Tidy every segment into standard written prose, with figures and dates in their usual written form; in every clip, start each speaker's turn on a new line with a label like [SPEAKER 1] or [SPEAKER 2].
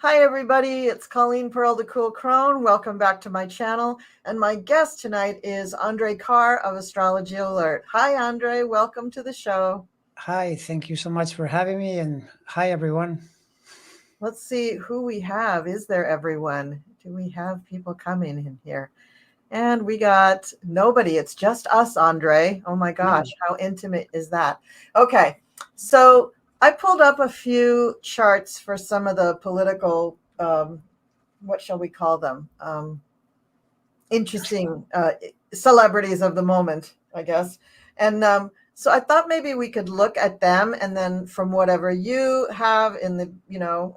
[SPEAKER 1] Hi, everybody. It's Colleen Pearl, the Cool Crone. Welcome back to my channel. And my guest tonight is Andre Carr of Astrology Alert. Hi, Andre. Welcome to the show.
[SPEAKER 2] Hi, thank you so much for having me, and hi, everyone.
[SPEAKER 1] Let's see who we have. Is there everyone? Do we have people coming in here? And we got nobody. It's just us, Andre. Oh my gosh, how intimate is that? Okay, so I pulled up a few charts for some of the political, what shall we call them? Interesting celebrities of the moment, I guess. And so I thought maybe we could look at them, and then from whatever you have in the,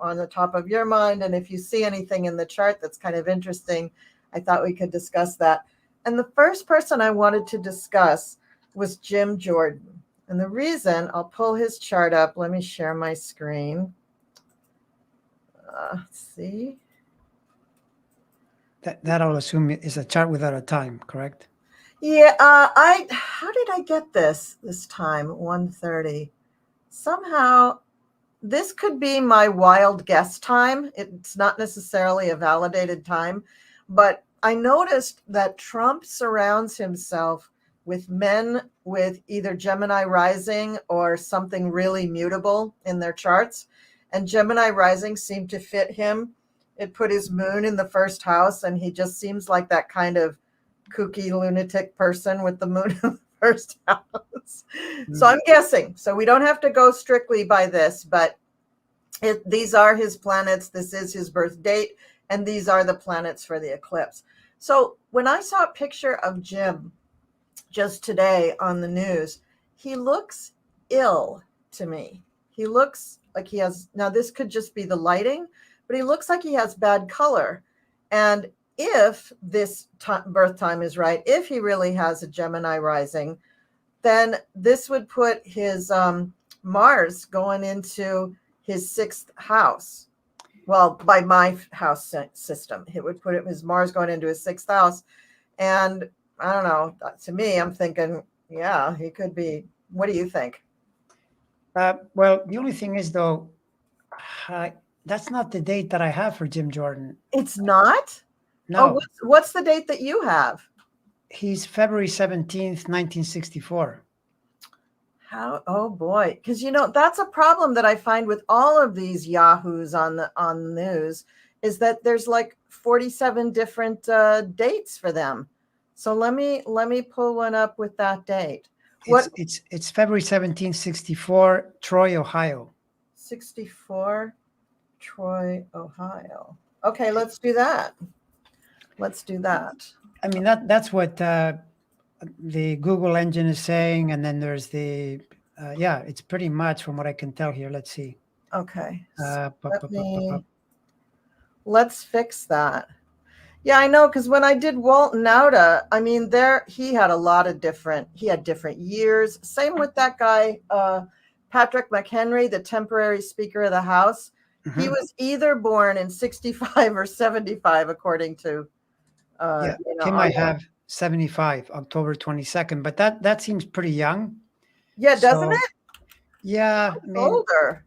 [SPEAKER 1] on the top of your mind, and if you see anything in the chart that's kind of interesting, I thought we could discuss that. And the first person I wanted to discuss was Jim Jordan. And the reason, I'll pull his chart up. Let me share my screen. Let's see.
[SPEAKER 2] That I'll assume is a chart without a time, correct?
[SPEAKER 1] Yeah, how did I get this time, 1:30? Somehow, this could be my wild guess time. It's not necessarily a validated time, but I noticed that Trump surrounds himself with men with either Gemini rising or something really mutable in their charts. And Gemini rising seemed to fit him. It put his moon in the first house, and he just seems like that kind of kooky lunatic person with the moon in the first house. So I'm guessing. So we don't have to go strictly by this, but these are his planets. This is his birth date, and these are the planets for the eclipse. So when I saw a picture of Jim just today on the news, he looks ill to me. He looks like he has, now this could just be the lighting, but he looks like he has bad color. And if this birth time is right, if he really has a Gemini rising, then this would put his Mars going into his sixth house. Well, by my house system, it would put his Mars going into his sixth house. And I don't know, to me, I'm thinking, yeah, he could be. What do you think?
[SPEAKER 2] Well, the only thing is, though, that's not the date that I have for Jim Jordan.
[SPEAKER 1] It's not?
[SPEAKER 2] No.
[SPEAKER 1] Oh, what's the date that you have?
[SPEAKER 2] He's February 17th, 1964.
[SPEAKER 1] How? Oh boy, because that's a problem that I find with all of these yahoos on the news, is that there's like 47 different dates for them. So let me pull one up with that date.
[SPEAKER 2] It's February 17th, 64, Troy, Ohio.
[SPEAKER 1] 64, Troy, Ohio. Okay, let's do that. Let's do that.
[SPEAKER 2] I mean, that's what the Google engine is saying, and then there's the yeah, it's pretty much from what I can tell here. Let's see.
[SPEAKER 1] Okay. Let's fix that. Yeah, I know, because when I did Walton Nauta, I mean, he had a lot of different years. Same with that guy, Patrick McHenry, the temporary Speaker of the House. Mm-hmm. He was either born in 65 or 75, according to
[SPEAKER 2] he might have 75, October 22nd, but that seems pretty young.
[SPEAKER 1] Yeah, doesn't it?
[SPEAKER 2] Yeah, I mean,
[SPEAKER 1] older.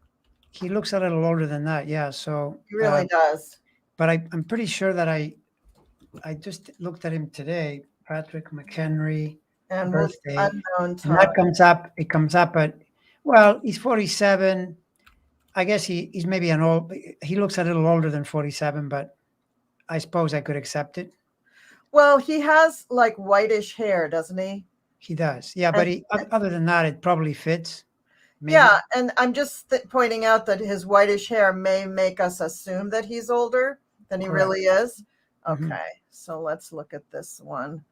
[SPEAKER 2] He looks a little older than that. Yeah, so
[SPEAKER 1] he really does.
[SPEAKER 2] But I'm pretty sure that I just looked at him today. Patrick McHenry,
[SPEAKER 1] and
[SPEAKER 2] birthday,
[SPEAKER 1] unknown time.
[SPEAKER 2] And that comes up. It comes up at, well, he's 47. I guess he's maybe he looks a little older than 47, but I suppose I could accept it.
[SPEAKER 1] Well, he has like whitish hair, doesn't he?
[SPEAKER 2] He does. Yeah, but other than that, it probably fits.
[SPEAKER 1] Maybe. Yeah, and I'm just pointing out that his whitish hair may make us assume that he's older than he really is. Okay, so let's look at this one.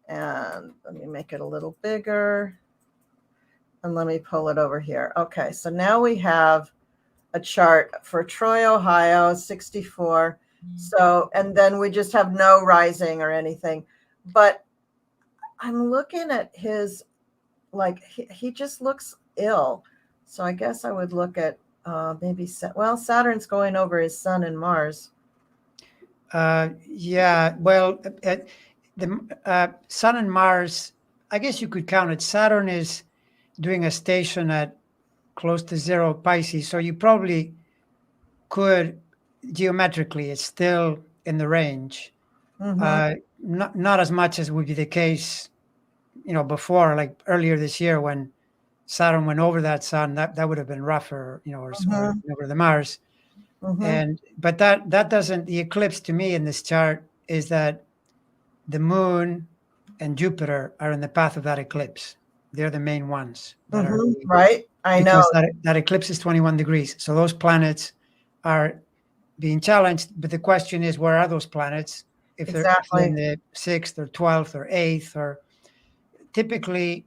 [SPEAKER 1] And let me make it a little bigger. And let me pull it over here. Okay, so now we have a chart for Troy, Ohio, 64. So, and then we just have no rising or anything. But I'm looking at his, like, he just looks ill. So I guess I would look at maybe, Saturn's going over his sun and Mars.
[SPEAKER 2] Yeah, well, the Sun and Mars, I guess you could count it. Saturn is doing a station at close to 0 Pisces, so you probably could geometrically, it's still in the range.
[SPEAKER 1] Mm-hmm.
[SPEAKER 2] Not as much as would be the case, before, like earlier this year when Saturn went over that sun. That would have been rougher, or
[SPEAKER 1] Mm-hmm.
[SPEAKER 2] over the Mars.
[SPEAKER 1] Mm-hmm.
[SPEAKER 2] But that doesn't, the eclipse to me in this chart is that the moon and Jupiter are in the path of that eclipse. They're the main ones that are
[SPEAKER 1] Mm-hmm. Right. I know.
[SPEAKER 2] because that eclipse is 21 degrees. So those planets are being challenged. But the question is, where are those planets? If they're in
[SPEAKER 1] Exactly.
[SPEAKER 2] the 6th or 12th or 8th, or typically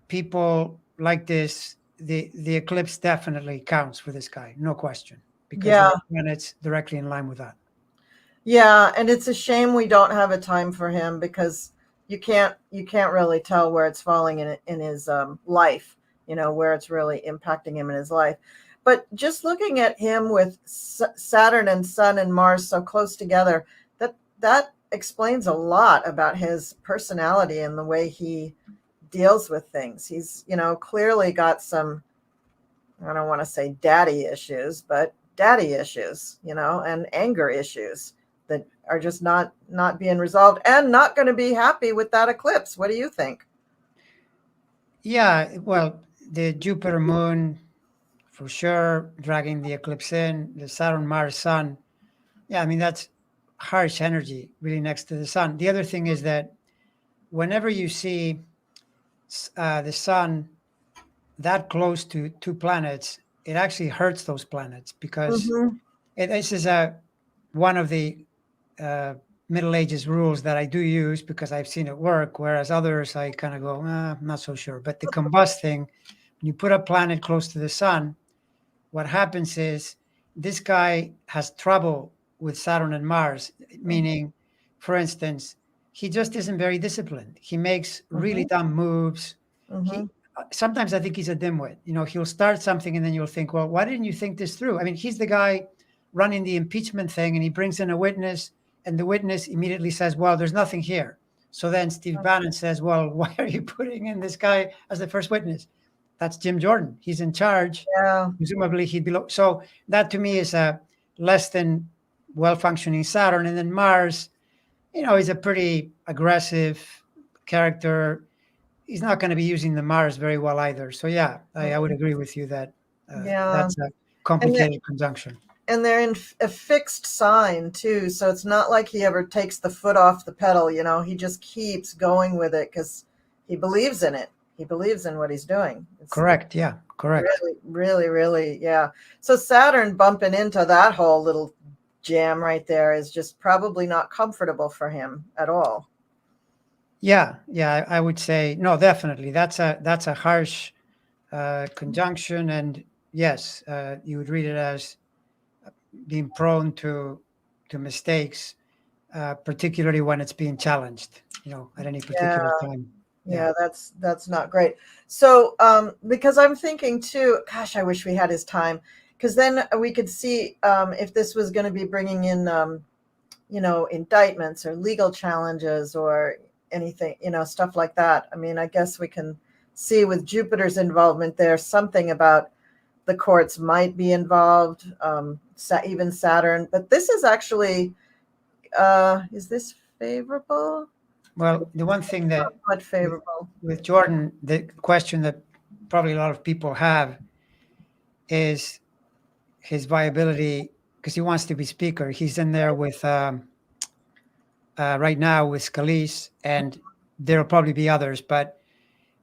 [SPEAKER 2] people like this, the eclipse definitely counts for this guy, no question, because there
[SPEAKER 1] Yeah.
[SPEAKER 2] are planets directly in line with that.
[SPEAKER 1] Yeah, and it's a shame we don't have a time for him because you can't really tell where it's falling in his life, where it's really impacting him in his life. But just looking at him with Saturn and Sun and Mars so close together, that explains a lot about his personality and the way he deals with things. He's, clearly got some, I don't want to say daddy issues, but daddy issues, and anger issues that are just not being resolved and not going to be happy with that eclipse. What do you think?
[SPEAKER 2] Yeah, well, the Jupiter moon for sure dragging the eclipse in, the Saturn Mars Sun. Yeah, I mean, that's harsh energy really next to the sun. The other thing is that whenever you see the sun that close to two planets, it actually hurts those planets because
[SPEAKER 1] Mm-hmm.
[SPEAKER 2] this is one of the uh, Middle Ages rules that I do use because I've seen it work, whereas others I kind of go, I'm not so sure. But the combust thing, when you put a planet close to the sun, what happens is this guy has trouble with Saturn and Mars, meaning, for instance, he just isn't very disciplined. He makes really
[SPEAKER 1] Mm-hmm.
[SPEAKER 2] dumb moves.
[SPEAKER 1] Mm-hmm.
[SPEAKER 2] He Sometimes I think he's a dimwit. He'll start something and then you'll think, well, why didn't you think this through? I mean, he's the guy running the impeachment thing and he brings in a witness and the witness immediately says, well, there's nothing here. So then Steve Bannon says, well, why are you putting in this guy as the first witness? That's Jim Jordan. He's in charge.
[SPEAKER 1] Yeah.
[SPEAKER 2] Presumably he'd be so that to me is a less than well functioning Saturn. And then Mars, he's a pretty aggressive character. He's not going to be using the Mars very well either. So yeah, I would agree with you that
[SPEAKER 1] Yeah.
[SPEAKER 2] that's a
[SPEAKER 1] And they're,
[SPEAKER 2] complicated conjunction.
[SPEAKER 1] and they're in a fixed sign too, so it's not like he ever takes the foot off the pedal. He just keeps going with it because he believes in it. He believes in what he's doing. It's
[SPEAKER 2] Correct. Yeah. Correct.
[SPEAKER 1] really, really, really, yeah. So Saturn bumping into that whole little jam right there is just probably not comfortable for him at all.
[SPEAKER 2] Yeah. Yeah. I would say no. Definitely, that's a harsh conjunction, and yes, you would read it as being prone to mistakes, particularly when it's being challenged, at any
[SPEAKER 1] Yeah,
[SPEAKER 2] particular time. Yeah.
[SPEAKER 1] yeah, that's not great. So, because I'm thinking too, gosh, I wish we had his time, because then we could see if this was going to be bringing in, indictments or legal challenges or anything, stuff like that. I mean, I guess we can see with Jupiter's involvement there, something about the courts might be involved, even Saturn. But this is actually, is this favorable?
[SPEAKER 2] Well, the one thing that
[SPEAKER 1] Not
[SPEAKER 2] with,
[SPEAKER 1] favorable.
[SPEAKER 2] with Jordan, the question that probably a lot of people have is his viability because he wants to be speaker. He's in there with right now with Scalise, and there'll probably be others. But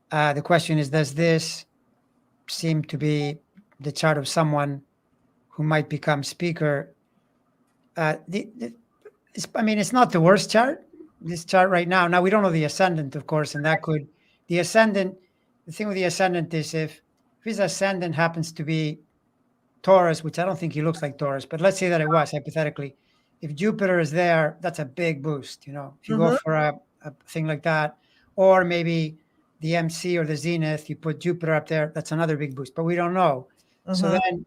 [SPEAKER 2] the question is, does this seem to be the chart of someone who might become speaker? I mean, it's not the worst chart. This chart right now. Now we don't know the ascendant, of course, and that could the ascendant. The thing with the ascendant is if his ascendant happens to be Taurus, which I don't think he looks like Taurus, but let's say that it was hypothetically. If Jupiter is there, that's a big boost. If you go
[SPEAKER 1] Mm-hmm.
[SPEAKER 2] for a thing like that, or maybe the MC or the Zenith, you put Jupiter up there, that's another big boost. But we don't know. So
[SPEAKER 1] Mm-hmm.
[SPEAKER 2] then,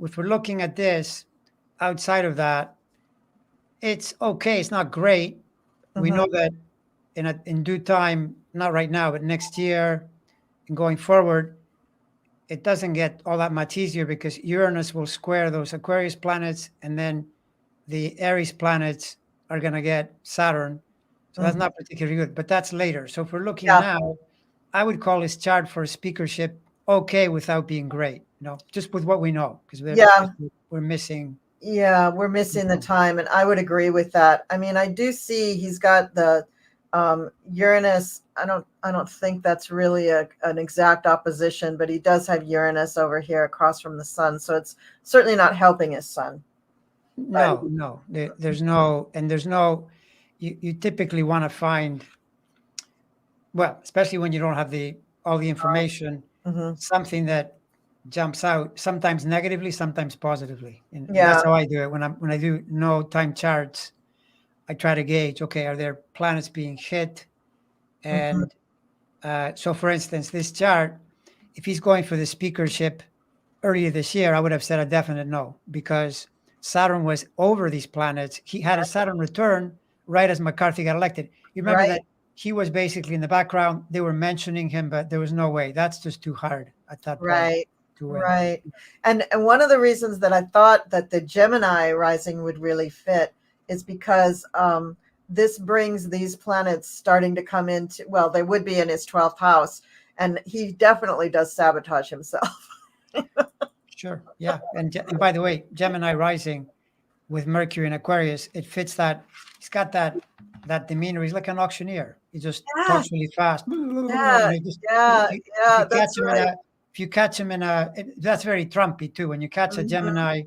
[SPEAKER 2] if we're looking at this outside of that, it's okay. It's not great. We
[SPEAKER 1] Mm-hmm.
[SPEAKER 2] know that in due time, not right now, but next year and going forward, it doesn't get all that much easier because Uranus will square those Aquarius planets, and then the Aries planets are going to get Saturn. So that's not particularly good, but that's later. So if we're looking
[SPEAKER 1] Yeah.
[SPEAKER 2] now, I would call his chart for speakership okay without being great, just with what we know, because
[SPEAKER 1] Yeah.
[SPEAKER 2] we're missing.
[SPEAKER 1] Yeah, we're missing the time, and I would agree with that. I mean, I do see he's got the Uranus. I don't think that's really an exact opposition, but he does have Uranus over here across from the sun, so it's certainly not helping his sun.
[SPEAKER 2] No, there's no. You typically want to find, well, especially when you don't have all the information,
[SPEAKER 1] Mm-hmm.
[SPEAKER 2] something that jumps out, sometimes negatively, sometimes positively, and
[SPEAKER 1] Yeah.
[SPEAKER 2] that's how I do it. When I do no time charts, I try to gauge, okay, are there planets being hit?
[SPEAKER 1] Mm-hmm.
[SPEAKER 2] And so, for instance, this chart, if he's going for the speakership earlier this year, I would have said a definite no, because Saturn was over these planets. He had a Saturn return right as McCarthy got elected. You remember
[SPEAKER 1] Right.
[SPEAKER 2] that he was basically in the background. They were mentioning him, but there was no way. That's just too hard at that point
[SPEAKER 1] Right.
[SPEAKER 2] to win.
[SPEAKER 1] Right. And one of the reasons that I thought that the Gemini rising would really fit is because this brings these planets starting to come into, well, they would be in his 12th house, and he definitely does sabotage himself.
[SPEAKER 2] Sure. Yeah. And by the way, Gemini rising with Mercury in Aquarius, it fits that. He's got that demeanor. He's like an auctioneer. He just
[SPEAKER 1] Yeah.
[SPEAKER 2] talks really fast.
[SPEAKER 1] Yeah. Yeah.
[SPEAKER 2] If
[SPEAKER 1] Yeah.
[SPEAKER 2] you catch
[SPEAKER 1] That's
[SPEAKER 2] him
[SPEAKER 1] right.
[SPEAKER 2] if you catch him that's very Trumpy too. When you catch a
[SPEAKER 1] Mhm.
[SPEAKER 2] Gemini,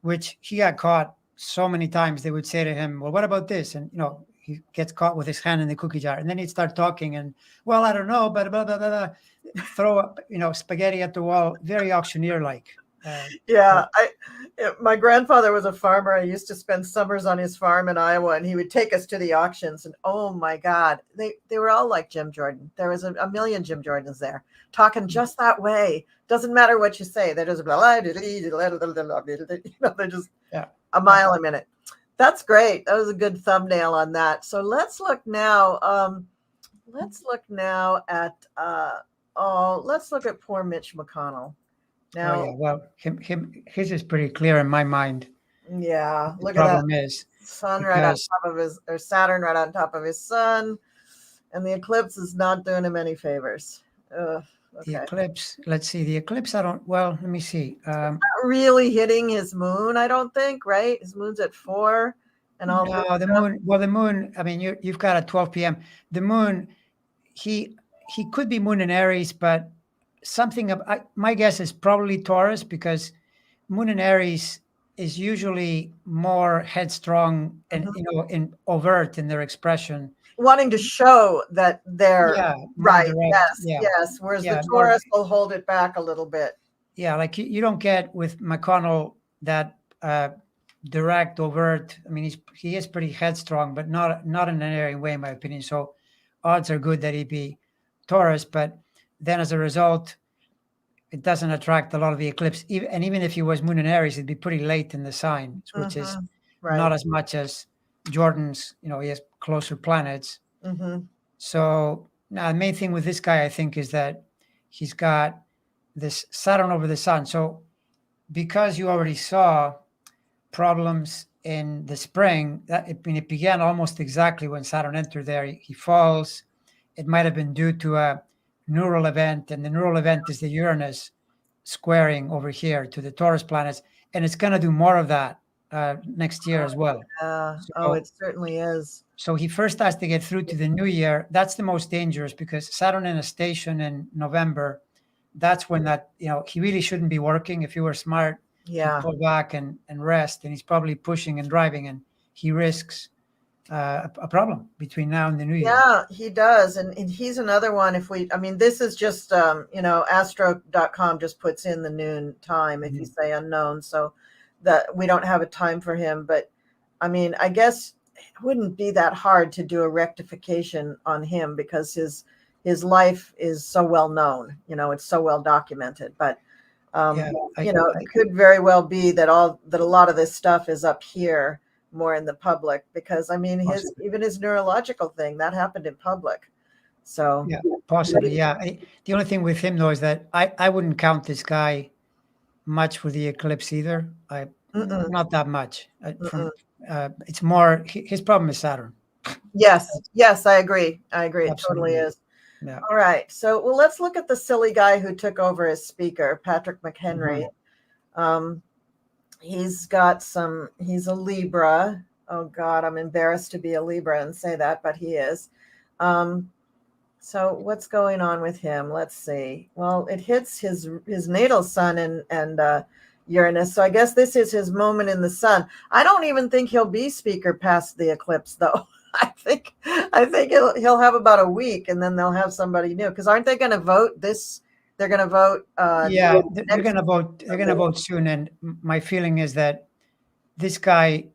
[SPEAKER 2] which he got caught so many times, they would say to him, "Well, what about this?" And he gets caught with his hand in the cookie jar, and then he'd start talking, and well, I don't know, but blah blah blah, blah. Throw up, spaghetti at the wall, very auctioneer like.
[SPEAKER 1] Yeah, my grandfather was a farmer. I used to spend summers on his farm in Iowa, and he would take us to the auctions. And oh my God, they were all like Jim Jordan. There was a million Jim Jordans there, talking just that way. Doesn't matter what you say. They're just they're just a mile a minute. That's great. That was a good thumbnail on that. So let's look now. Let's look now at let's look at poor Mitch McConnell. Now,
[SPEAKER 2] Oh yeah, well, his is pretty clear in my mind.
[SPEAKER 1] yeah,
[SPEAKER 2] The
[SPEAKER 1] look at that
[SPEAKER 2] problem is
[SPEAKER 1] sun right on
[SPEAKER 2] because
[SPEAKER 1] top of his, or Saturn right on top of his sun, and the eclipse is not doing him any favors.
[SPEAKER 2] the
[SPEAKER 1] Okay,
[SPEAKER 2] eclipse. Let's see, the eclipse. I don't. Well, let me see.
[SPEAKER 1] not really hitting his moon, I don't think. Right, his moon's at 4, and all this
[SPEAKER 2] No, the
[SPEAKER 1] stuff.
[SPEAKER 2] moon. Well, the moon. I mean, you've got at 12 p.m. The moon. He could be moon in Aries, but something. My guess is probably Taurus, because moon in Aries is usually more headstrong and in overt in their expression.
[SPEAKER 1] Wanting to show that they're
[SPEAKER 2] Yeah, more
[SPEAKER 1] right.
[SPEAKER 2] direct.
[SPEAKER 1] Yes,
[SPEAKER 2] Yeah,
[SPEAKER 1] yes. Whereas the
[SPEAKER 2] yeah, more.
[SPEAKER 1] Taurus will hold it back a little bit.
[SPEAKER 2] Yeah, like you don't get with McConnell that direct, overt. I mean, he is pretty headstrong, but not in an airy way, in my opinion. So odds are good that he'd be Taurus, but then as a result, it doesn't attract a lot of the eclipse. And even if he was Moon and Aries, it'd be pretty late in the sign, which is
[SPEAKER 1] Right.
[SPEAKER 2] not as much as Jordan's. He has closer planets. So now the main thing with this guy, I think, is that he's got this Saturn over the sun. So because you already saw problems in the spring, it began almost exactly when Saturn entered there. He falls. It might have been due to a neural event, and the neural event is the Uranus squaring over here to the Taurus planets, and it's going to do more of that next year as well.
[SPEAKER 1] Oh, it certainly is.
[SPEAKER 2] So he first has to get through to the new year. That's the most dangerous, because Saturn in a station in November, that's when he really shouldn't be working. If he were smart, he'd pull back and rest, and he's probably pushing and driving, and he risks a problem between now and the new year.
[SPEAKER 1] Yeah, he does. And he's another one. This is just, astro.com just puts in the noon time if you say unknown. So that we don't have a time for him. But I mean, I guess it wouldn't be that hard to do a rectification on him, because his life is so well known, it's so well documented. But it could very well be that a lot of this stuff is up here more in the public, because even his neurological thing that happened in public. So
[SPEAKER 2] yeah, possibly. Yeah. The only thing with him though is that I wouldn't count this guy much for the eclipse either. Not that much. it's more his problem is Saturn.
[SPEAKER 1] Yes, I agree. It totally
[SPEAKER 2] Absolutely.
[SPEAKER 1] is.
[SPEAKER 2] Yeah.
[SPEAKER 1] All right. So, well, let's look at the silly guy who took over as speaker, Patrick McHenry. He's a Libra. Oh God, I'm embarrassed to be a Libra and say that, but he is. So what's going on with him? Let's see. Well, it hits his natal sun and Uranus. So I guess this is his moment in the sun. I don't even think he'll be speaker past the eclipse, though. I think he'll have about a week, and then they'll have somebody new. Because aren't they going to vote this? They're going to vote.
[SPEAKER 2] Yeah, they're going to vote. They're going to vote soon, and my feeling is that this guy,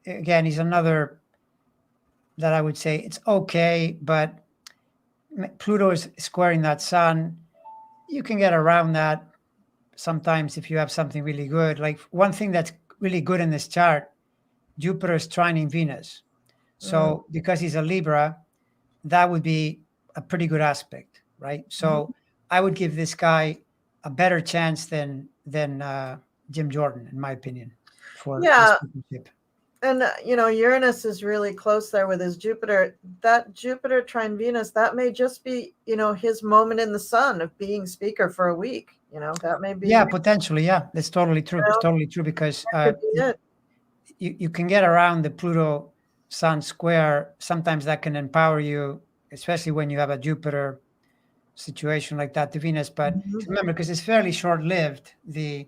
[SPEAKER 2] again, he's another that I would say it's okay, but Pluto is squaring that sun. You can get around that sometimes if you have something really good. Like one thing that's really good in this chart, Jupiter is trining Venus. So because he's a Libra, that would be a pretty good aspect, right? So I would give this guy a better chance than Jim Jordan, in my opinion, for the speakership.
[SPEAKER 1] And Uranus is really close there with his Jupiter. That Jupiter trine Venus, that may just be his moment in the sun of being speaker for a week. That may be.
[SPEAKER 2] Yeah, potentially. Yeah, that's totally true. It's totally true because you can get around the Pluto Sun square. Sometimes that can empower you, especially when you have a Jupiter situation like that to Venus. But remember, because it's fairly short-lived, the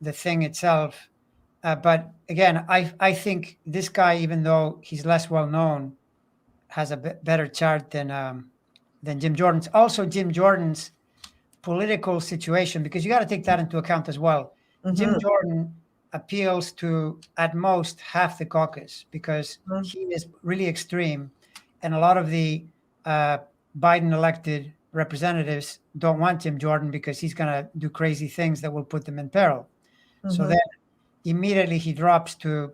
[SPEAKER 2] thing itself. But again, I think this guy, even though he's less well known, has a better chart than Jim Jordan's. Also, Jim Jordan's political situation, because you got to take that into account as well. Jim Jordan appeals to at most half the caucus because he is really extreme, and a lot of the Biden elected representatives don't want Jim Jordan because he's going to do crazy things that will put them in peril. So then immediately he drops to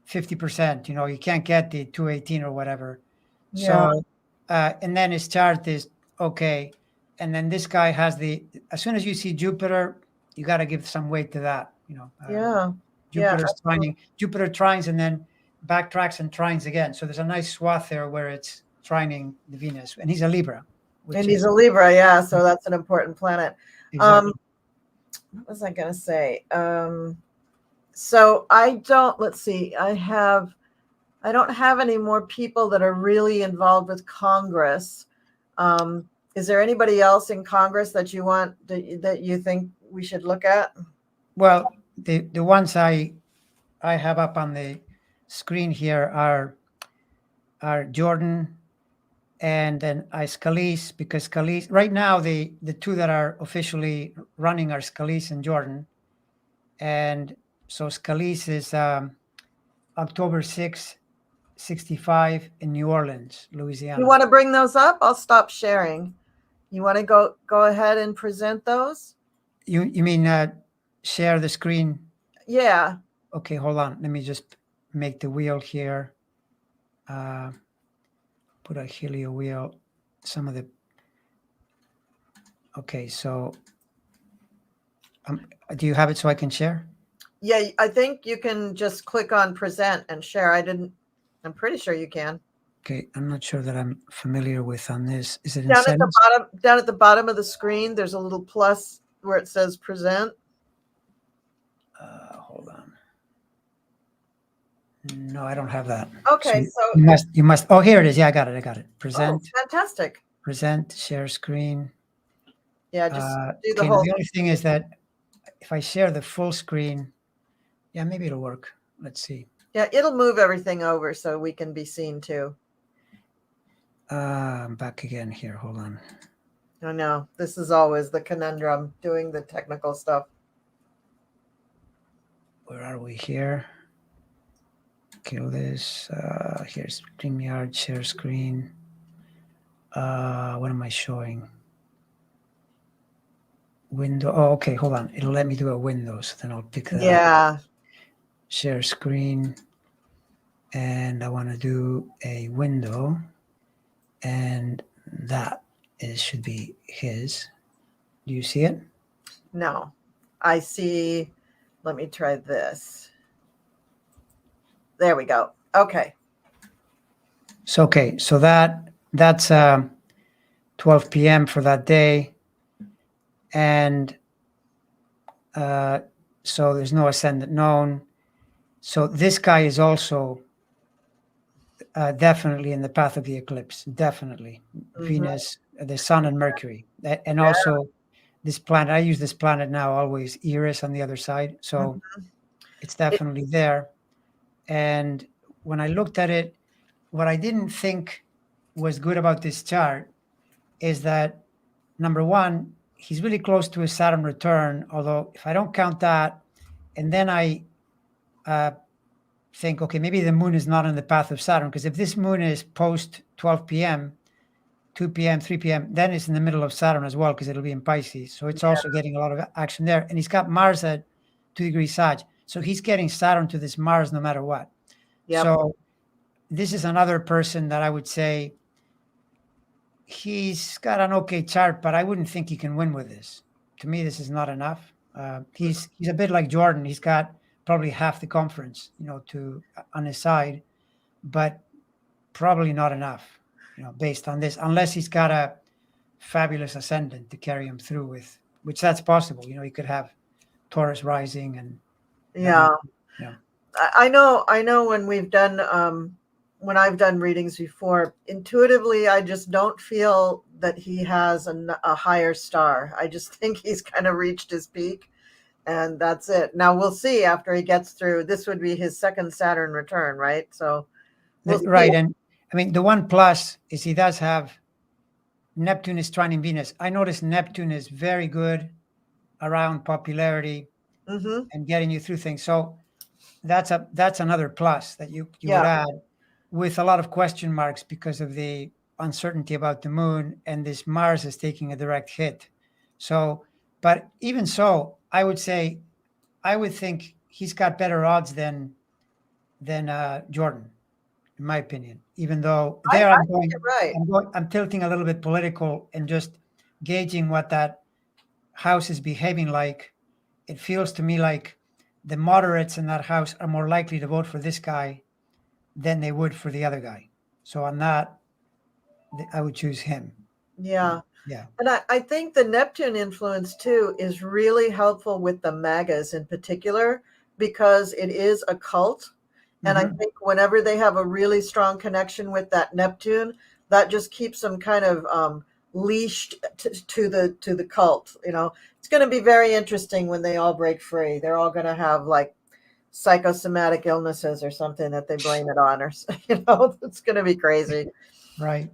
[SPEAKER 2] 50%. You can't get the 218 or whatever. So and then his chart is okay. And then this guy has as soon as you see Jupiter, you got to give some weight to that. Jupiter trines and then backtracks and trines again. So there's a nice swath there where it's trining the Venus, and he's a Libra.
[SPEAKER 1] He's a Libra, so that's an important planet.
[SPEAKER 2] Exactly.
[SPEAKER 1] What was I going to say? So I don't. Let's see. I don't have any more people that are really involved with Congress. Is there anybody else in Congress that you want that you think we should look at?
[SPEAKER 2] Well, the ones I have up on the screen here are Jordan and then Scalise, because Scalise right now the two that are officially running are Scalise and Jordan, and so Scalise is October 6th, 65 in New Orleans, Louisiana.
[SPEAKER 1] You want to bring those up? I'll stop sharing. You want to go ahead and present those?
[SPEAKER 2] You mean share the screen?
[SPEAKER 1] Yeah.
[SPEAKER 2] Okay, hold on. Let me just make the wheel here. Put a helio wheel. Some of the. Okay, so do you have it so I can share?
[SPEAKER 1] Yeah, I think you can just click on present and share. I'm pretty sure you can.
[SPEAKER 2] Okay, I'm not sure that I'm familiar with on this. Is it
[SPEAKER 1] down at the bottom of the screen? There's a little plus where it says present.
[SPEAKER 2] Hold on. No, I don't have that.
[SPEAKER 1] Okay, so
[SPEAKER 2] you must. Oh, here it is. Yeah, I got it. Present.
[SPEAKER 1] Oh, fantastic.
[SPEAKER 2] Present. Share screen.
[SPEAKER 1] Yeah, just do the whole.
[SPEAKER 2] The only thing is that if I share the full screen, yeah, maybe it'll work. Let's see.
[SPEAKER 1] Yeah, it'll move everything over so we can be seen too.
[SPEAKER 2] I'm back again here. Hold on.
[SPEAKER 1] I know. This is always the conundrum, doing the technical stuff.
[SPEAKER 2] Where are we here? Kill this. Here's StreamYard, share screen. What am I showing? Window. Oh, okay. Hold on. It'll let me do a window, so then I'll pick that.
[SPEAKER 1] Yeah.
[SPEAKER 2] Share screen. And I want to do a window. And that should be his. Do you see it?
[SPEAKER 1] No. I see. Let me try this. There we go. Okay.
[SPEAKER 2] So okay, so that's 12 p.m. for that day, and so there's no ascendant known. So this guy is also definitely in the path of the eclipse. Definitely Venus, the Sun, and Mercury, and
[SPEAKER 1] Yeah.
[SPEAKER 2] also this planet. I use this planet now always, Eris on the other side. So it's
[SPEAKER 1] It,
[SPEAKER 2] definitely there. And when I looked at it, what I didn't think was good about this chart is that number one, he's really close to his Saturn return. Although if I don't count that, and then I uh, think, okay, maybe the moon is not in the path of Saturn, because if this moon is post 12 p.m., 2 p.m., 3 p.m., then it's in the middle of Saturn as well, because it'll be in Pisces. So it's also getting a lot of action there. And he's got Mars at 2 degrees Sag. So he's getting Saturn to this Mars no matter what.
[SPEAKER 1] yep.
[SPEAKER 2] So this is another person that I would say he's got an okay chart, but I wouldn't think he can win with this. To me, this is not enough. He's a bit like Jordan. He's got probably half the conference, to on his side, but probably not enough, based on this, unless he's got a fabulous ascendant to carry him through with, which that's possible. He could have Taurus rising and
[SPEAKER 1] Yeah.
[SPEAKER 2] yeah.
[SPEAKER 1] I know when I've done readings before, intuitively, I just don't feel that he has a higher star. I just think he's kind of reached his peak, and that's it. Now we'll see after he gets through. This would be his second Saturn return, right? So we'll see.
[SPEAKER 2] Right. And I mean, the one plus is he does have Neptune is trining Venus. I noticed Neptune is very good around popularity
[SPEAKER 1] Mm-hmm.
[SPEAKER 2] and getting you through things. So that's another plus that you would
[SPEAKER 1] Yeah.
[SPEAKER 2] add, with a lot of question marks because of the uncertainty about the moon, and this Mars is taking a direct hit. So, but even so, I would think he's got better odds than Jordan, in my opinion. Even though there
[SPEAKER 1] I think you're right.
[SPEAKER 2] I'm tilting a little bit political and just gauging what that house is behaving like. It feels to me like the moderates in that house are more likely to vote for this guy than they would for the other guy. So on that, I would choose him.
[SPEAKER 1] Yeah.
[SPEAKER 2] Yeah.
[SPEAKER 1] And I think the Neptune influence too is really helpful with the MAGAs in particular, because it is a cult. And I
[SPEAKER 2] Mhm.
[SPEAKER 1] think whenever they have a really strong connection with that Neptune, that just keeps them kind of leashed to the cult. It's going to be very interesting when they all break free. They're all going to have like psychosomatic illnesses or something that they blame it on, or it's going to be crazy.
[SPEAKER 2] Right.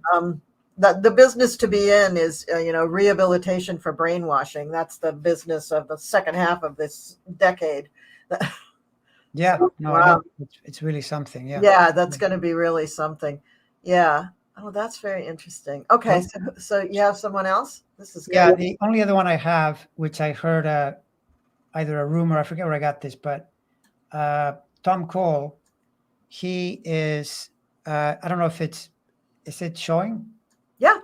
[SPEAKER 1] The business to be in is rehabilitation for brainwashing. That's the business of the second half of this decade.
[SPEAKER 2] Yeah.
[SPEAKER 1] So,
[SPEAKER 2] No, I
[SPEAKER 1] wow.
[SPEAKER 2] know. It's really something. Yeah.
[SPEAKER 1] Yeah, that's going to be really something. Yeah. Oh, that's very interesting. Okay,
[SPEAKER 2] Nope.
[SPEAKER 1] so you have someone else? This is
[SPEAKER 2] Yeah.
[SPEAKER 1] good.
[SPEAKER 2] The only other one I have, which I heard either a rumor, I forget where I got this, but Tom Cole, he is, I don't know if is it showing?
[SPEAKER 1] Yeah.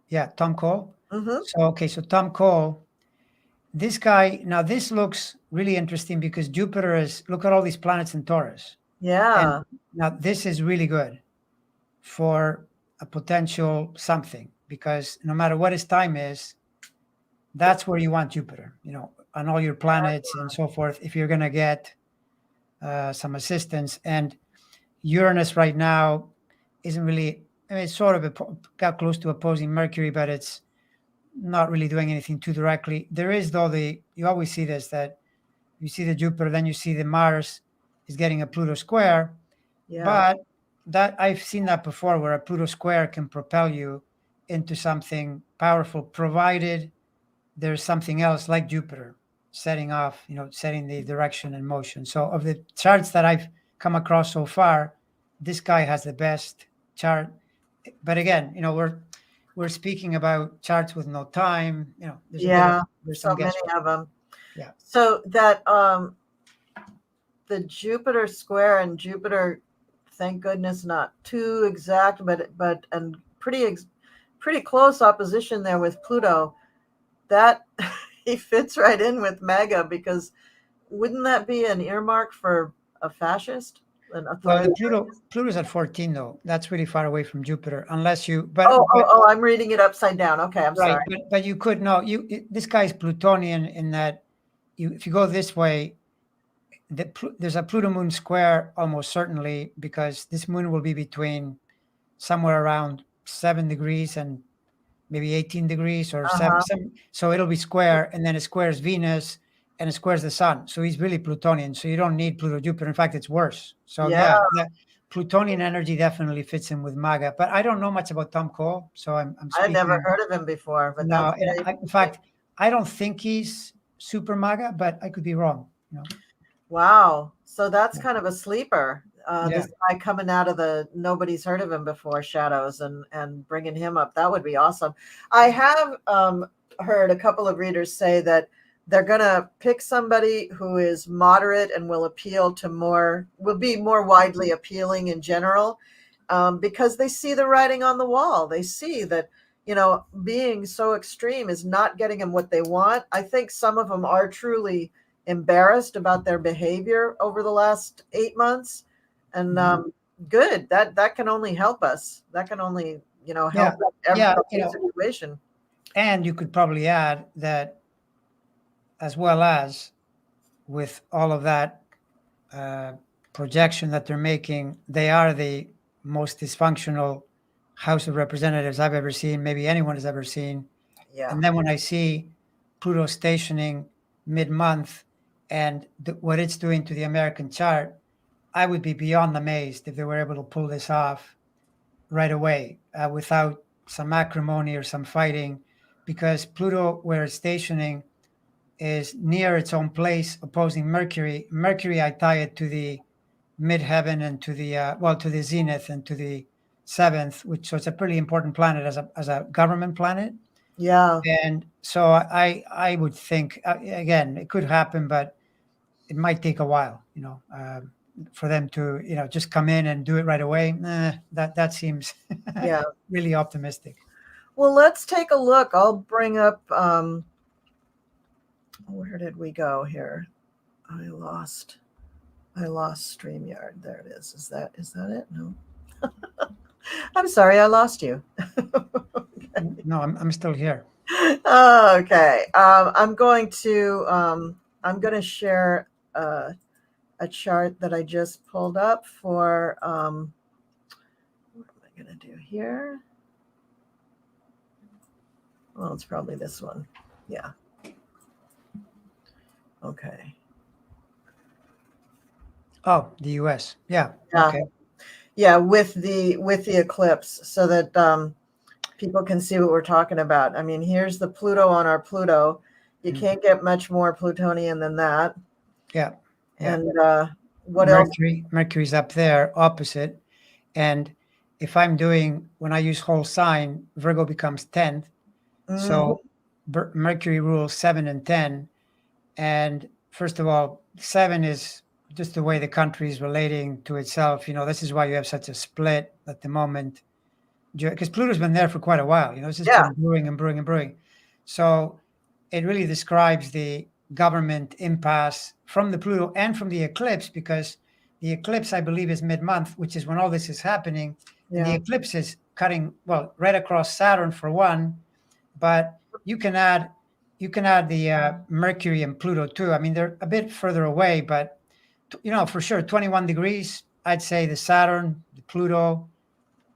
[SPEAKER 2] Yeah. Tom Cole.
[SPEAKER 1] Mm-hmm.
[SPEAKER 2] So, okay. So Tom Cole, this guy, now this looks really interesting because Jupiter look at all these planets in Taurus. And
[SPEAKER 1] Yeah.
[SPEAKER 2] now this is really good for a potential something, because no matter what his time is, that's where you want Jupiter, on all your planets and so forth, if you're going to get some assistance. And Uranus right now isn't really, I mean, it's sort of got close to opposing Mercury, but it's not really doing anything too directly. There is, though, you always see this, that you see the Jupiter, then you see the Mars is getting a Pluto square.
[SPEAKER 1] Yeah.
[SPEAKER 2] But that I've seen that before, where a Pluto square can propel you into something powerful, provided there's something else like Jupiter setting off, setting the direction and motion. So of the charts that I've come across so far, this guy has the best chart. But again, we're speaking about charts with no time.
[SPEAKER 1] Yeah.
[SPEAKER 2] There's
[SPEAKER 1] So
[SPEAKER 2] some
[SPEAKER 1] many
[SPEAKER 2] guesswork.
[SPEAKER 1] of them.
[SPEAKER 2] Yeah.
[SPEAKER 1] So that the Jupiter square and Jupiter, thank goodness, not too exact, but and pretty close opposition there with Pluto. That he fits right in with MAGA, because wouldn't that be an earmark for a fascist? an
[SPEAKER 2] Well, the
[SPEAKER 1] authoritarian.
[SPEAKER 2] Pluto's at 14 though. That's really far away from Jupiter, unless you.
[SPEAKER 1] I'm reading it upside down. Okay, I'm
[SPEAKER 2] Right,
[SPEAKER 1] sorry.
[SPEAKER 2] but you could know this guy's Plutonian in that if you go this way, there's a Pluto moon square almost certainly because this moon will be between somewhere around 7 degrees and maybe 18 degrees or
[SPEAKER 1] Uh-huh.
[SPEAKER 2] so it'll be square, and then it squares Venus and it squares the sun. So he's really Plutonian. So you don't need Pluto Jupiter. In fact, it's worse. So
[SPEAKER 1] Yeah,
[SPEAKER 2] yeah, that Plutonian energy definitely fits in with MAGA. But I don't know much about Tom Cole, so I'm
[SPEAKER 1] I'd never
[SPEAKER 2] speaking.
[SPEAKER 1] heard of him before, but
[SPEAKER 2] No,
[SPEAKER 1] that's
[SPEAKER 2] and
[SPEAKER 1] very
[SPEAKER 2] in
[SPEAKER 1] interesting.
[SPEAKER 2] fact, I don't think he's super MAGA, but I could be wrong.
[SPEAKER 1] Wow. So that's
[SPEAKER 2] Yeah.
[SPEAKER 1] kind of a sleeper.
[SPEAKER 2] Yeah.
[SPEAKER 1] This guy coming out of the nobody's heard of him before shadows and bringing him up. That would be awesome. I have heard a couple of readers say that they're going to pick somebody who is moderate and will be more widely appealing in general, because they see the writing on the wall. They see that, being so extreme is not getting them what they want. I think some of them are truly embarrassed about their behavior over the last 8 months, and good, that can only help us. That can only help every situation.
[SPEAKER 2] And you could probably add that, as well as with all of that projection that they're making, they are the most dysfunctional House of Representatives I've ever seen, maybe anyone has ever seen.
[SPEAKER 1] Yeah.
[SPEAKER 2] And then when I see Pluto stationing mid-month and what it's doing to the American chart, I would be beyond amazed if they were able to pull this off right away without some acrimony or some fighting, because Pluto, where it's stationing, is near its own place opposing Mercury. Mercury, I tie it to the midheaven and to the to the zenith and to the seventh, so it's a pretty important planet as a government planet.
[SPEAKER 1] Yeah.
[SPEAKER 2] And so I would think again it could happen, but it might take a while, for them to just come in and do it right away. That seems
[SPEAKER 1] Yeah.
[SPEAKER 2] really optimistic.
[SPEAKER 1] Well, let's take a look. I'll bring up where did we go here? I lost StreamYard. There it is. Is that it? No. I'm sorry, I lost you.
[SPEAKER 2] No, I'm still here.
[SPEAKER 1] Okay. I'm going to share a chart that I just pulled up for what am I going to do here? Well, it's probably this one. Yeah. Okay.
[SPEAKER 2] Oh, the US. Yeah.
[SPEAKER 1] Yeah.
[SPEAKER 2] Okay.
[SPEAKER 1] Yeah, with the eclipse, so that people can see what we're talking about. I mean, here's the Pluto on our Pluto. You can't get much more Plutonian than that.
[SPEAKER 2] Yeah.
[SPEAKER 1] And what else?
[SPEAKER 2] Mercury's up there opposite. And if I'm doing, when I use whole sign, Virgo becomes 10th. So Mercury rules 7 and 10. And first of all, 7 is just the way the country is relating to itself. This is why you have such a split at the moment, because Pluto's been there for quite a while. It's just been brewing and brewing and brewing. So it really describes the government impasse from the Pluto and from the eclipse, because the eclipse, I believe, is mid-month, which is when all this is happening. Yeah. And the eclipse is cutting, right across Saturn for one, but you can add the Mercury and Pluto too. I mean, they're a bit further away, but for sure, 21 degrees, I'd say the Saturn, the Pluto,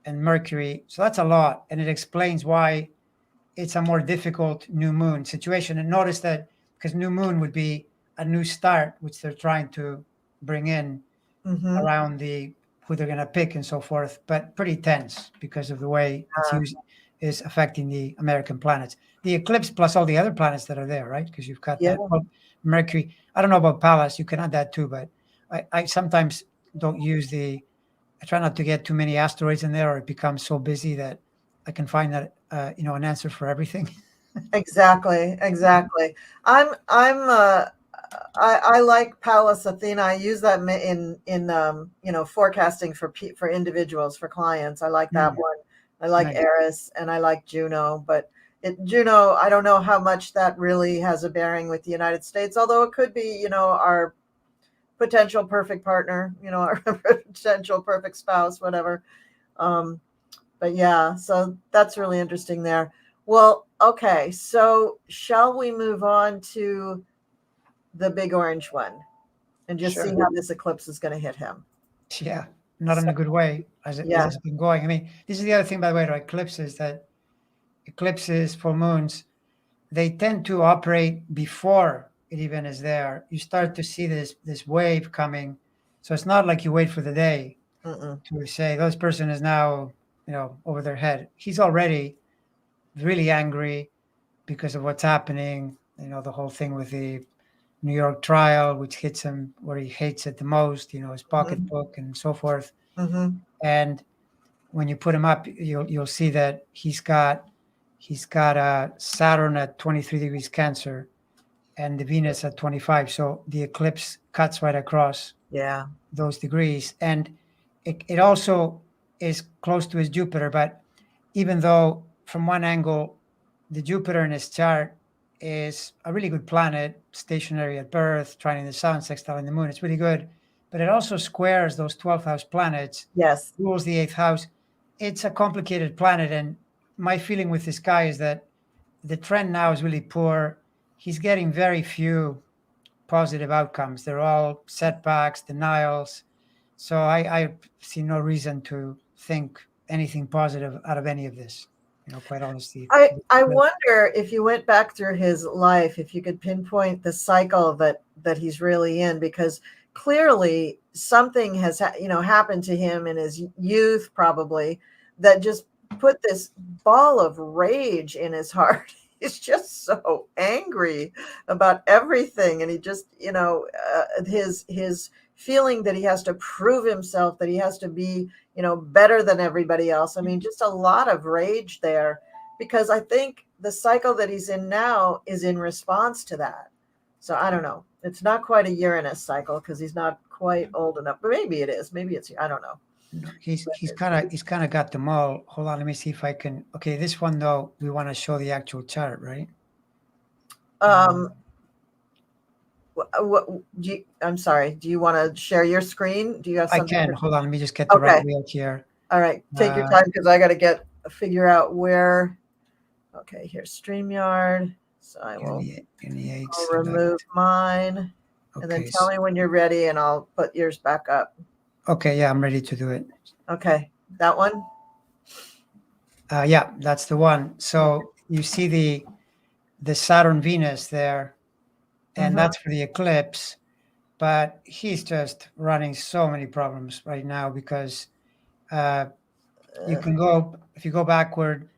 [SPEAKER 2] and Mercury. So that's a lot. And it explains why it's a more difficult new moon situation. And notice that, because new moon would be a new start, which they're trying to bring in around who they're going to pick and so forth, but pretty tense because of the way it's is affecting the American planets. The eclipse plus all the other planets that are there, right? Because you've got that Mercury. I don't know about Pallas. You can add that too, but I sometimes don't use I try not to get too many asteroids in there, or it becomes so busy that I can find that an answer for everything.
[SPEAKER 1] Exactly. I like Pallas Athena. I use that in forecasting for individuals, for clients. I like that one. I like Eris, and I like Juno, but Juno, I don't know how much that really has a bearing with the United States, although it could be, our potential perfect partner, or potential perfect spouse, whatever. But yeah, so that's really interesting there. Well, okay, so shall we move on to the big orange one and just see
[SPEAKER 2] Sure.
[SPEAKER 1] how this eclipse is going to hit him?
[SPEAKER 2] Yeah, not in
[SPEAKER 1] So,
[SPEAKER 2] a good way as it
[SPEAKER 1] yeah.
[SPEAKER 2] has been going. I mean, this is the other thing, by the way, to eclipses, that eclipses, full moons, they tend to operate before it even is there. You start to see this wave coming. So it's not like you wait for the day
[SPEAKER 1] Mm-mm.
[SPEAKER 2] to say this person is now, over their head. He's already really angry because of what's happening. The whole thing with the New York trial, which hits him where he hates it the most, his pocketbook and so forth.
[SPEAKER 1] Mm-hmm.
[SPEAKER 2] And when you put him up, you'll see that he's got a Saturn at 23 degrees Cancer and the Venus at 25. So the eclipse cuts right across
[SPEAKER 1] Yeah.
[SPEAKER 2] those degrees. And it also is close to his Jupiter. But even though from one angle, the Jupiter in his chart is a really good planet, stationary at birth, trining the sun, sextiling the moon, it's really good. But it also squares those 12th house planets,
[SPEAKER 1] Yes.
[SPEAKER 2] rules the 8th house. It's a complicated planet. And my feeling with this guy is that the trend now is really poor. He's getting very few positive outcomes. They're all setbacks, denials. So I see no reason to think anything positive out of any of this. Quite honestly.
[SPEAKER 1] I wonder if you went back through his life, if you could pinpoint the cycle that he's really in, because clearly something has happened to him in his youth, probably, that just put this ball of rage in his heart. He's just so angry about everything, and he just his feeling that he has to prove himself, that he has to be better than everybody else. I mean, just a lot of rage there, because I think the cycle that he's in now is in response to that. So I don't know. It's not quite a Uranus cycle because he's not quite old enough, but maybe it is. Maybe it's, I don't know.
[SPEAKER 2] No, he's kind of got them all. Hold on, let me see if I can. Okay, this one though, we want to show the actual chart, right?
[SPEAKER 1] What I'm sorry. Do you want to share your screen? Do you have
[SPEAKER 2] I
[SPEAKER 1] something?
[SPEAKER 2] can. Hold on, let me just get the right wheel here.
[SPEAKER 1] All right. Take your time, because I got to figure out where. Okay, here's StreamYard. So I will I'll remove mine. Okay, and then tell me when you're ready and I'll put yours back up.
[SPEAKER 2] Okay, yeah, I'm ready to do it.
[SPEAKER 1] Okay, that one?
[SPEAKER 2] Yeah, that's the one. So you see the Saturn Venus there, and that's for the eclipse. But he's just running so many problems right now because you can go, if you go backward,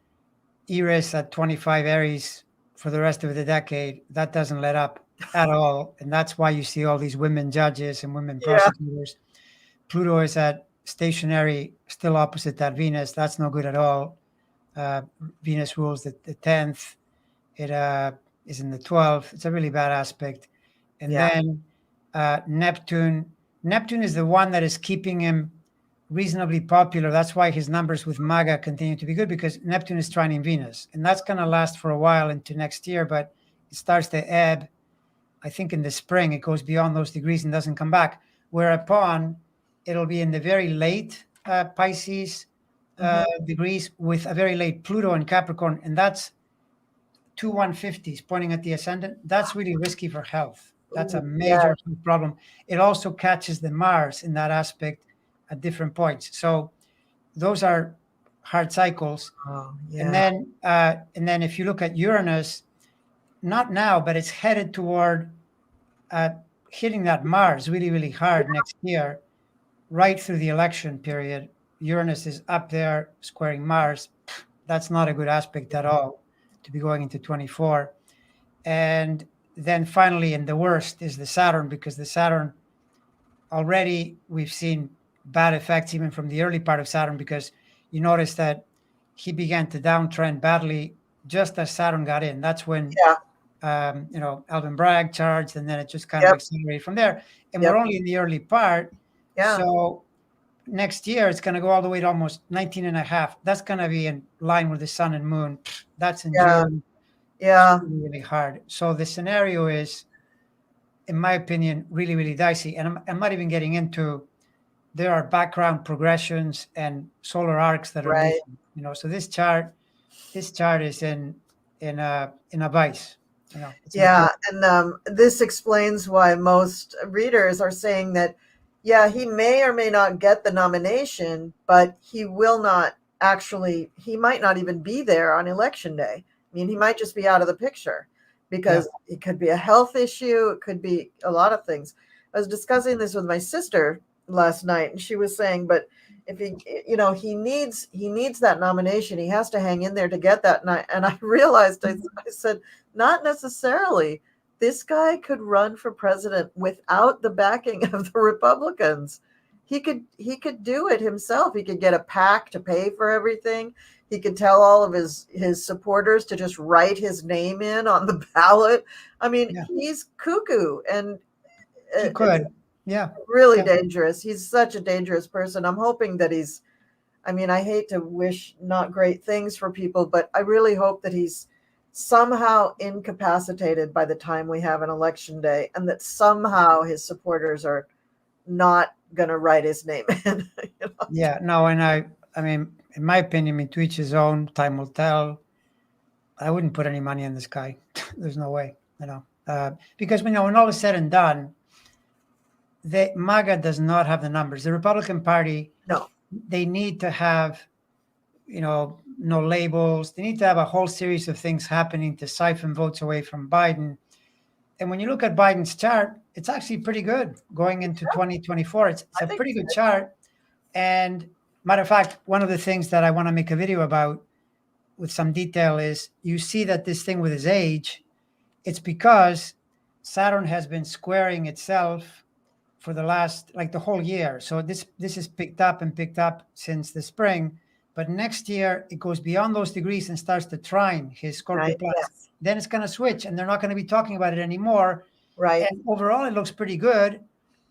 [SPEAKER 2] Eris at 25 Aries for the rest of the decade, that doesn't let up at all. And that's why you see all these women judges and women prosecutors. Pluto is at stationary, still opposite that Venus. That's no good at all. Venus rules the 10th. It is in the 12th. It's a really bad aspect. And then Neptune. Neptune is the one that is keeping him reasonably popular. That's why his numbers with MAGA continue to be good, because Neptune is trining Venus. And that's going to last for a while into next year, but it starts to ebb. I think in the spring, it goes beyond those degrees and doesn't come back. Whereupon it'll be in the very late Pisces degrees with a very late Pluto in Capricorn. And that's 150s pointing at the ascendant. That's really risky for health. That's a major problem. It also catches the Mars in that aspect at different points. So those are hard cycles. And then if you look at Uranus, not now, but it's headed toward hitting that Mars really, really hard next year, right through the election period. Uranus is up there squaring Mars. That's not a good aspect at all to be going into 24. And then finally, and the worst, is the Saturn, because the Saturn, already we've seen bad effects even from the early part of Saturn, because you notice that he began to downtrend badly just as Saturn got in. That's when Alvin Bragg charged, and then it just kind of accelerated from there. And we're only in the early part. So next year it's going to go all the way to almost 19 and a half. That's going to be in line with the sun and moon. That's in June. It's really, really hard. So the scenario is in my opinion, really, really dicey. And I'm not even getting into, there are background progressions and solar arcs that are
[SPEAKER 1] Right.
[SPEAKER 2] leaving, so this chart is in a vice, it's in a
[SPEAKER 1] Yeah,
[SPEAKER 2] pit.
[SPEAKER 1] and this explains why most readers are saying that, yeah, he may or may not get the nomination, but he will not actually, he might not even be there on election day. I mean, he might just be out of the picture
[SPEAKER 2] Yeah.
[SPEAKER 1] because it could be a health issue, it could be a lot of things. I was discussing this with my sister last night, and she was saying, but if he needs that nomination, he has to hang in there to get that night. And I realized, I said, not necessarily. This guy could run for president without the backing of the Republicans. He could do it himself. He could get a PAC to pay for everything. He could tell all of his supporters to just write his name in on the ballot. I mean,
[SPEAKER 2] Yeah.
[SPEAKER 1] he's cuckoo, and
[SPEAKER 2] He
[SPEAKER 1] it's
[SPEAKER 2] could. Yeah.
[SPEAKER 1] really
[SPEAKER 2] Yeah.
[SPEAKER 1] dangerous. He's such a dangerous person. I'm hoping that he's, I mean, I hate to wish not great things for people, but I really hope that he's somehow incapacitated by the time we have an election day, and that somehow his supporters are not going to write his name in.
[SPEAKER 2] Yeah. No, and I mean, in my opinion, I mean, to each his own, time will tell. I wouldn't put any money on this guy. There's no way, because when all is said and done, the MAGA does not have the numbers. The Republican Party,
[SPEAKER 1] No.
[SPEAKER 2] they need to have, no labels. They need to have a whole series of things happening to siphon votes away from Biden. And when you look at Biden's chart, it's actually pretty good going into 2024. It's
[SPEAKER 1] I
[SPEAKER 2] a
[SPEAKER 1] think
[SPEAKER 2] pretty good chart. And matter of fact, one of the things that I want to make a video about with some detail is you see that this thing with his age, it's because Saturn has been squaring itself for the last, like the whole year. So this is picked up since the spring. But next year, it goes beyond those degrees and starts to trine his Scorpio
[SPEAKER 1] right.
[SPEAKER 2] plus.
[SPEAKER 1] Yes.
[SPEAKER 2] Then it's going to switch, and they're not going to be talking about it anymore.
[SPEAKER 1] Right.
[SPEAKER 2] And overall, it looks pretty good.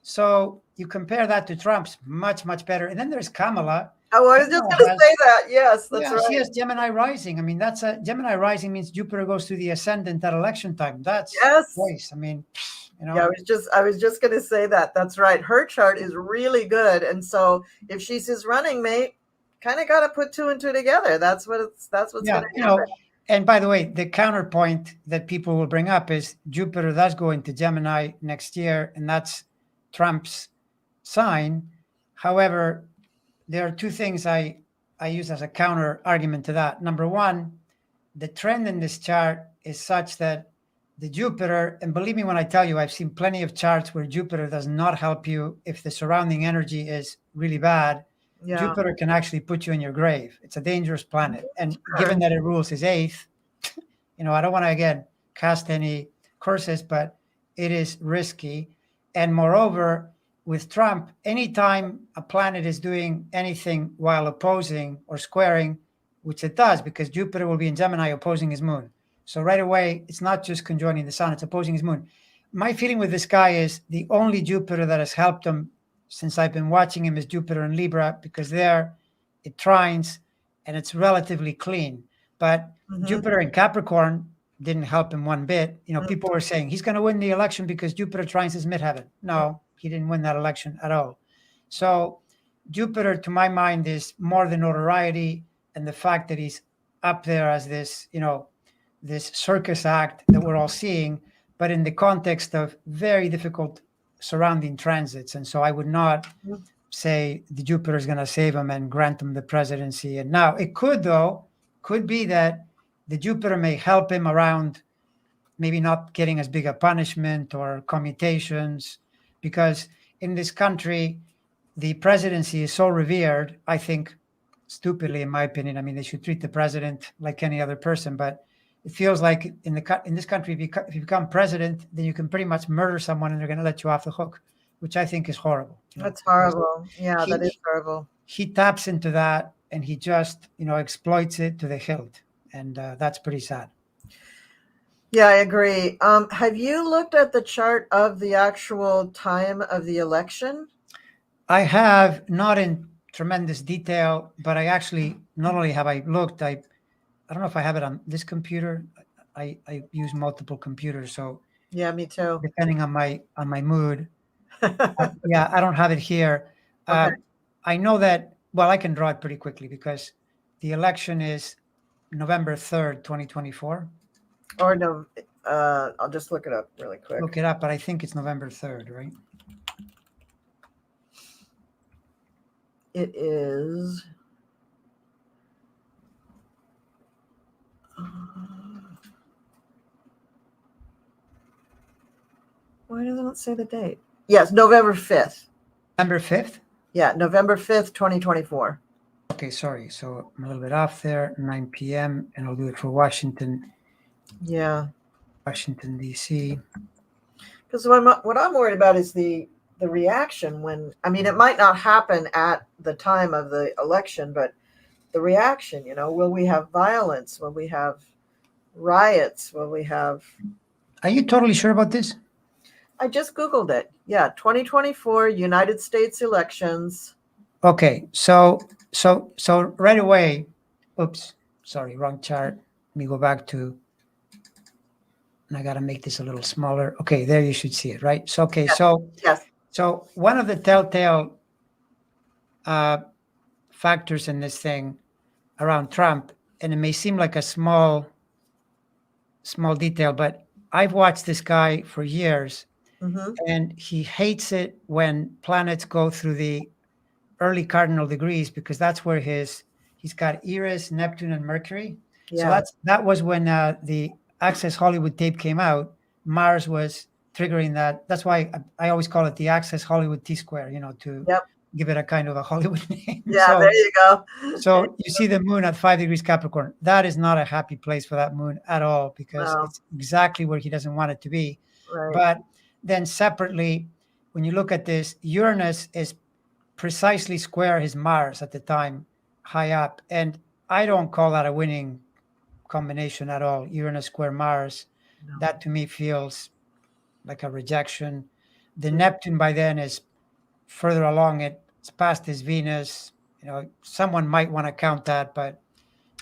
[SPEAKER 2] So you compare that to Trump's, much, much better. And then there's Kamala.
[SPEAKER 1] Oh, I was just going to say that. Yes, that's
[SPEAKER 2] Yeah,
[SPEAKER 1] right.
[SPEAKER 2] she has Gemini rising. I mean, that's a Gemini rising means Jupiter goes through the ascendant at election time. That's
[SPEAKER 1] Yes.
[SPEAKER 2] voice. I mean,
[SPEAKER 1] Yeah, I was just going to say that. That's right. Her chart is really good, and so if she's his running mate, kind of got to put two and two together. That's what's
[SPEAKER 2] yeah,
[SPEAKER 1] going to happen.
[SPEAKER 2] And by the way, the counterpoint that people will bring up is Jupiter does go into Gemini next year, and that's Trump's sign. However, there are two things I use as a counter argument to that. Number one, the trend in this chart is such that the Jupiter, and believe me when I tell you, I've seen plenty of charts where Jupiter does not help you if the surrounding energy is really bad.
[SPEAKER 1] Yeah.
[SPEAKER 2] Jupiter can actually put you in your grave. It's a dangerous planet. And given that it rules his eighth, I don't want to, again, cast any curses, but it is risky. And moreover, with Trump, anytime a planet is doing anything while opposing or squaring, which it does, because Jupiter will be in Gemini opposing his moon. So right away, it's not just conjoining the sun, it's opposing his moon. My feeling with this guy is the only Jupiter that has helped him since I've been watching him is Jupiter in Libra, because there it trines and it's relatively clean. But Jupiter in Capricorn didn't help him one bit. People were saying he's going to win the election because Jupiter trines his midheaven. No, he didn't win that election at all. So Jupiter, to my mind, is more the notoriety and the fact that he's up there as this, this circus act that we're all seeing, but in the context of very difficult surrounding transits. And so I would not say the Jupiter is going to save him and grant him the presidency. And now it could be that the Jupiter may help him around maybe not getting as big a punishment or commutations, because in this country, the presidency is so revered, I think, stupidly, in my opinion. I mean, they should treat the president like any other person, but it feels like in this country, if you become president, then you can pretty much murder someone and they're going to let you off the hook, which I think is horrible.
[SPEAKER 1] That's horrible. Yeah, that is horrible.
[SPEAKER 2] He taps into that and he just, exploits it to the hilt. And that's pretty sad.
[SPEAKER 1] Yeah, I agree. Have you looked at the chart of the actual time of the election?
[SPEAKER 2] I have, not in tremendous detail, but I actually, not only have I looked, I don't know if I have it on this computer. I use multiple computers. So
[SPEAKER 1] Yeah, me too.
[SPEAKER 2] depending on my mood. Yeah, I don't have it here.
[SPEAKER 1] Okay.
[SPEAKER 2] I know that. Well, I can draw it pretty quickly because the election is November 3rd, 2024.
[SPEAKER 1] Or no, I'll just look it up really quick.
[SPEAKER 2] Look it up, but I think it's November 3rd, right?
[SPEAKER 1] It is. Why doesn't it say the date? Yes, November 5th.
[SPEAKER 2] November 5th?
[SPEAKER 1] Yeah, November 5th, 2024.
[SPEAKER 2] Okay, sorry. So I'm a little bit off there, 9 p.m., and I'll do it for Washington,
[SPEAKER 1] Yeah.
[SPEAKER 2] Washington, D.C.
[SPEAKER 1] Because what I'm worried about is the reaction when, I mean, it might not happen at the time of the election, but the reaction, will we have violence? Will we have riots? Will we have...
[SPEAKER 2] Are you totally sure about this?
[SPEAKER 1] I just Googled it. Yeah, 2024 United States elections.
[SPEAKER 2] Okay, so right away, oops, sorry, wrong chart. Let me go back to, and I got to make this a little smaller. Okay, there you should see it, right? So, okay,
[SPEAKER 1] Yes.
[SPEAKER 2] so
[SPEAKER 1] Yes.
[SPEAKER 2] So one of the telltale factors in this thing around Trump, and it may seem like a small detail, but I've watched this guy for years, and he hates it when planets go through the early cardinal degrees because that's where he's got Eris, Neptune, and Mercury.
[SPEAKER 1] Yeah.
[SPEAKER 2] So that was when the Access Hollywood tape came out. Mars was triggering that. That's why I always call it the Access Hollywood T-square, to give it a kind of a Hollywood name.
[SPEAKER 1] Yeah, there you go.
[SPEAKER 2] So you see the moon at 5 degrees Capricorn. That is not a happy place for that moon at all because it's exactly where he doesn't want it to be.
[SPEAKER 1] Right.
[SPEAKER 2] But then separately, when you look at this, Uranus is precisely square his Mars at the time, high up. And I don't call that a winning combination at all. Uranus square Mars, that to me feels like a rejection. The Neptune by then is further along. It's past his Venus. Someone might want to count that, but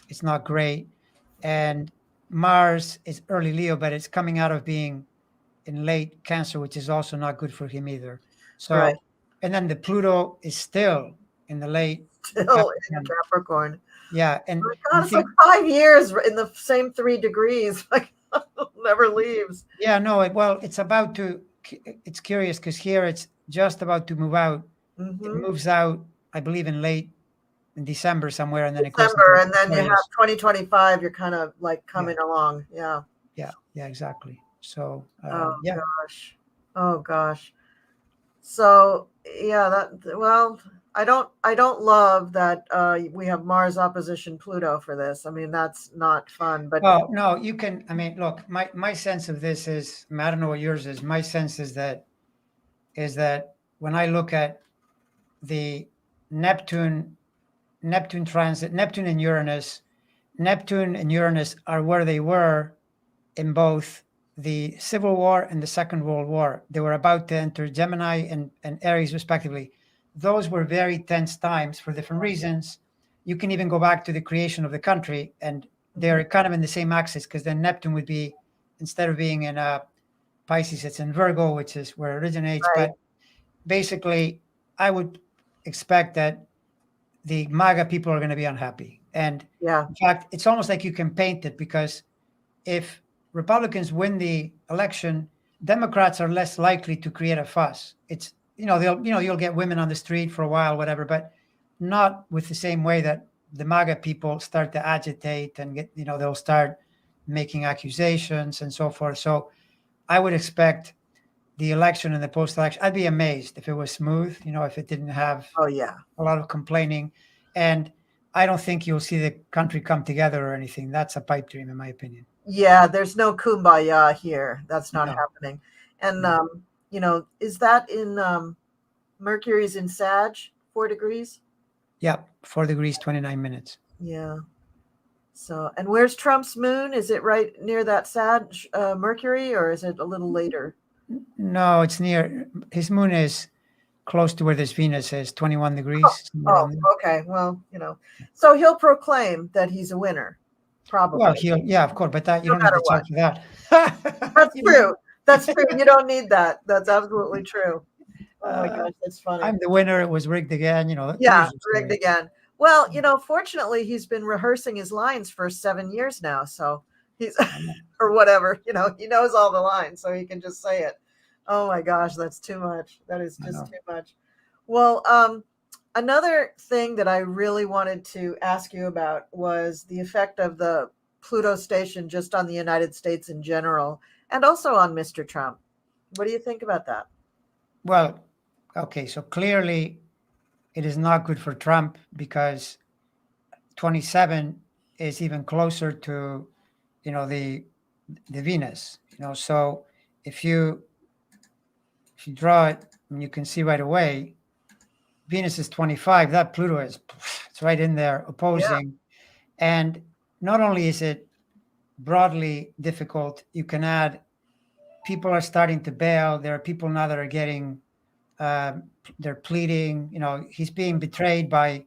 [SPEAKER 2] it's not great. And Mars is early Leo, but it's coming out of being in late Cancer, which is also not good for him either. So,
[SPEAKER 1] right.
[SPEAKER 2] And then the Pluto is still in the late.
[SPEAKER 1] Still in Capricorn.
[SPEAKER 2] Yeah. And
[SPEAKER 1] it's like 5 years in the same 3 degrees. Like, never leaves.
[SPEAKER 2] Yeah, no, it's curious because here it's just about to move out. It moves out, I believe, in December somewhere, and then it goes
[SPEAKER 1] December, and then you have 2025. You're kind of like coming along. Yeah.
[SPEAKER 2] Yeah, exactly. So,
[SPEAKER 1] oh gosh. So yeah, I don't love that we have Mars opposition Pluto for this. I mean, that's not fun. But
[SPEAKER 2] no, you can. I mean, look, my sense of this is, I don't know what yours is. My sense is that when I look at the Neptune transit, Neptune and Uranus are where they were in both the Civil War and the Second World War. They were about to enter Gemini and Aries, respectively. Those were very tense times for different reasons. You can even go back to the creation of the country, and they're kind of in the same axis because then Neptune would be, instead of being in Pisces, it's in Virgo, which is where it originates.
[SPEAKER 1] Right.
[SPEAKER 2] But basically, I would expect that the MAGA people are going to be unhappy. And in fact, it's almost like you can paint it because if Republicans win the election, Democrats are less likely to create a fuss. It's, you'll get women on the street for a while, whatever, but not with the same way that the MAGA people start to agitate and get, they'll start making accusations and so forth. So I would expect the election and the post-election, I'd be amazed if it was smooth, if it didn't have a lot of complaining. And I don't think you'll see the country come together or anything. That's a pipe dream, in my opinion.
[SPEAKER 1] Yeah, there's no kumbaya here. That's not happening. And, is that in Mercury's in Sag, 4 degrees?
[SPEAKER 2] Yeah, 4 degrees, 29 minutes.
[SPEAKER 1] Yeah. So, and where's Trump's moon? Is it right near that Sag Mercury, or is it a little later?
[SPEAKER 2] No, it's near. His moon is close to where this Venus is, 21 degrees.
[SPEAKER 1] Okay. Well, so he'll proclaim that he's a winner, probably.
[SPEAKER 2] Well, of course, but that you don't have to talk to that.
[SPEAKER 1] That's true. That's true. You don't need that. That's absolutely true. Oh my
[SPEAKER 2] Uh,
[SPEAKER 1] gosh, that's funny.
[SPEAKER 2] I'm the winner. It was rigged again. The
[SPEAKER 1] Yeah,
[SPEAKER 2] usual
[SPEAKER 1] rigged
[SPEAKER 2] story.
[SPEAKER 1] again. Well, fortunately, he's been rehearsing his lines for 7 years now, so he's
[SPEAKER 2] I know.
[SPEAKER 1] or whatever. He knows all the lines, so he can just say it. Oh my gosh, that's too much. That is
[SPEAKER 2] I
[SPEAKER 1] just
[SPEAKER 2] know.
[SPEAKER 1] too much. Well, another thing that I really wanted to ask you about was the effect of the Pluto station just on the United States in general, and also on Mr. Trump. What do you think about that?
[SPEAKER 2] Well, okay. So clearly, it is not good for Trump because 27 is even closer to, the Venus. So if you if you draw it, and you can see right away, Venus is 25. That Pluto is, it's right in there
[SPEAKER 1] Yeah,
[SPEAKER 2] opposing. And not only is it broadly difficult, you can add people are starting to bail. There are people now that are getting, uh, they're pleading. He's being betrayed by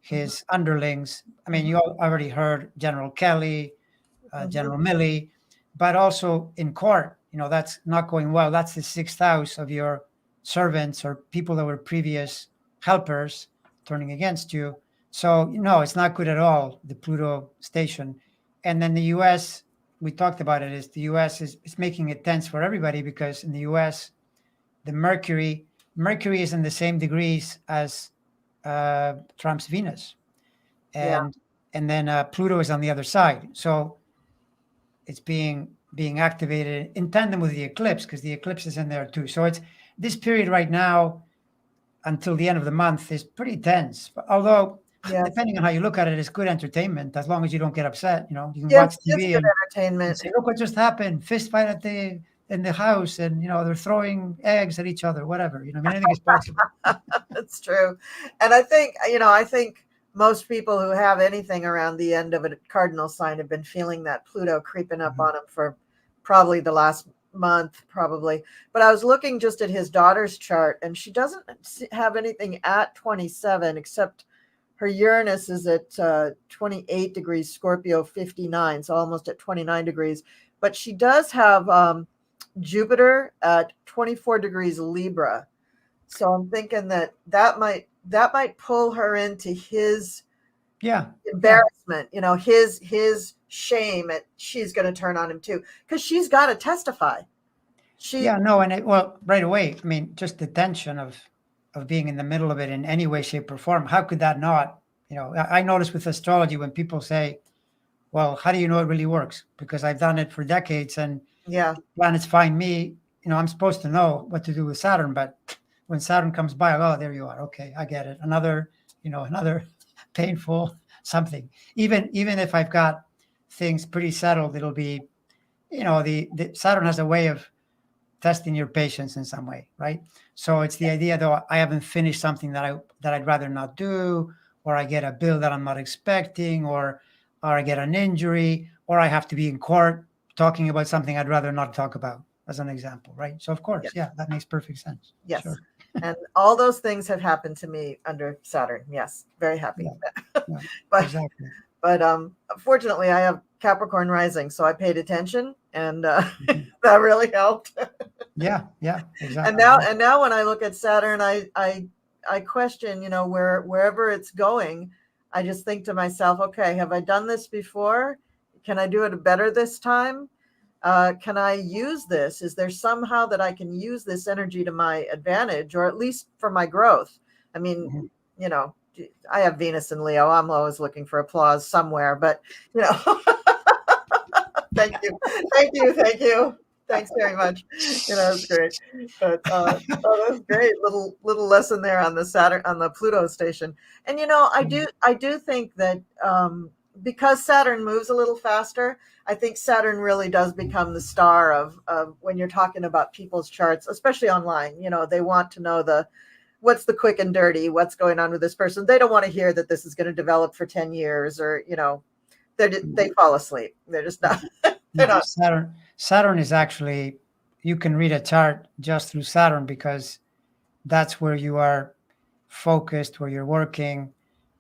[SPEAKER 1] hmm
[SPEAKER 2] his underlings. I mean,
[SPEAKER 1] hmm
[SPEAKER 2] you already heard General Kelly,
[SPEAKER 1] hmm
[SPEAKER 2] General Milley, but also in court, that's not going well. That's the sixth house of your servants or people that were previous helpers turning against you. So, it's not good at all, the Pluto station. And then the US, we talked about it, is the US is making it tense for everybody because in the US, the Mercury is in the same degrees as Trump's Venus.
[SPEAKER 1] yeah,
[SPEAKER 2] And then Pluto is on the other side. So it's being activated in tandem with the eclipse because the eclipse is in there too. So it's this period right now until the end of the month is pretty tense. But although
[SPEAKER 1] yes,
[SPEAKER 2] depending on how you look at it, it's good entertainment as long as you don't get upset. You can
[SPEAKER 1] yes.
[SPEAKER 2] watch
[SPEAKER 1] It's
[SPEAKER 2] TV
[SPEAKER 1] good
[SPEAKER 2] and
[SPEAKER 1] entertainment.
[SPEAKER 2] say, "Look what just happened! Fist fight in the house, and they're throwing eggs at each other. Whatever. I mean, anything is possible."
[SPEAKER 1] It's true. And I think most people who have anything around the end of a cardinal sign have been feeling that Pluto creeping up
[SPEAKER 2] Mhm.
[SPEAKER 1] on them for probably the last month, probably. But I was looking just at his daughter's chart, and she doesn't have anything at 27 except her Uranus is at 28 degrees Scorpio 59, so almost at 29 degrees. But she does have Jupiter at 24 degrees Libra. So I'm thinking that might pull her into his
[SPEAKER 2] Yeah, yeah,
[SPEAKER 1] embarrassment, his shame at she's going to turn on him too because she's got to testify. She
[SPEAKER 2] yeah. No, and well, right away. I mean, just the tension of being in the middle of it in any way, shape, or form. How could that not? I notice with astrology when people say, "Well, how do you know it really works?" Because I've done it for decades, and
[SPEAKER 1] yeah,
[SPEAKER 2] planets find me. I'm supposed to know what to do with Saturn, but when Saturn comes by, oh, there you are. Okay, I get it. Another painful something. Even if I've got things pretty settled, it'll be, the Saturn has a way of testing your patience in some way, right? So it's the idea though I haven't finished something that I'd rather not do, or I get a bill that I'm not expecting, or I get an injury, or I have to be in court talking about something I'd rather not talk about, as an example, right? So of
[SPEAKER 1] yeah,
[SPEAKER 2] course, yeah, that makes perfect sense.
[SPEAKER 1] yes.
[SPEAKER 2] Sure.
[SPEAKER 1] And all those things have happened to me under Saturn. Yes, very happy.
[SPEAKER 2] Yeah, yeah,
[SPEAKER 1] but
[SPEAKER 2] exactly.
[SPEAKER 1] but fortunately I have Capricorn rising, so I paid attention and
[SPEAKER 2] Mhm.
[SPEAKER 1] that really helped.
[SPEAKER 2] Yeah, yeah,
[SPEAKER 1] and
[SPEAKER 2] exactly.
[SPEAKER 1] now
[SPEAKER 2] Yeah.
[SPEAKER 1] and now when I look at Saturn, I question, wherever it's going. I just think to myself, okay, have I done this before? Can I do it better this time? Can I use this? Is there somehow that I can use this energy to my advantage, or at least for my growth? I mean,
[SPEAKER 2] Mhm.
[SPEAKER 1] you know, I have Venus and Leo. I'm always looking for applause somewhere, but you know, thank you, thank you, thank you. Thanks very much. It's great. But oh, that's great. Little lesson there on the Saturn on the Pluto station. And I do think that because Saturn moves a little faster, I think Saturn really does become the star of when you're talking about people's charts, especially online. They want to know what's the quick and dirty, what's going on with this person. They don't want to hear that this is going to develop for 10 years or they fall asleep. They're just not. They're
[SPEAKER 2] No,
[SPEAKER 1] not.
[SPEAKER 2] Saturn is actually, you can read a chart just through Saturn because that's where you are focused, where you're working,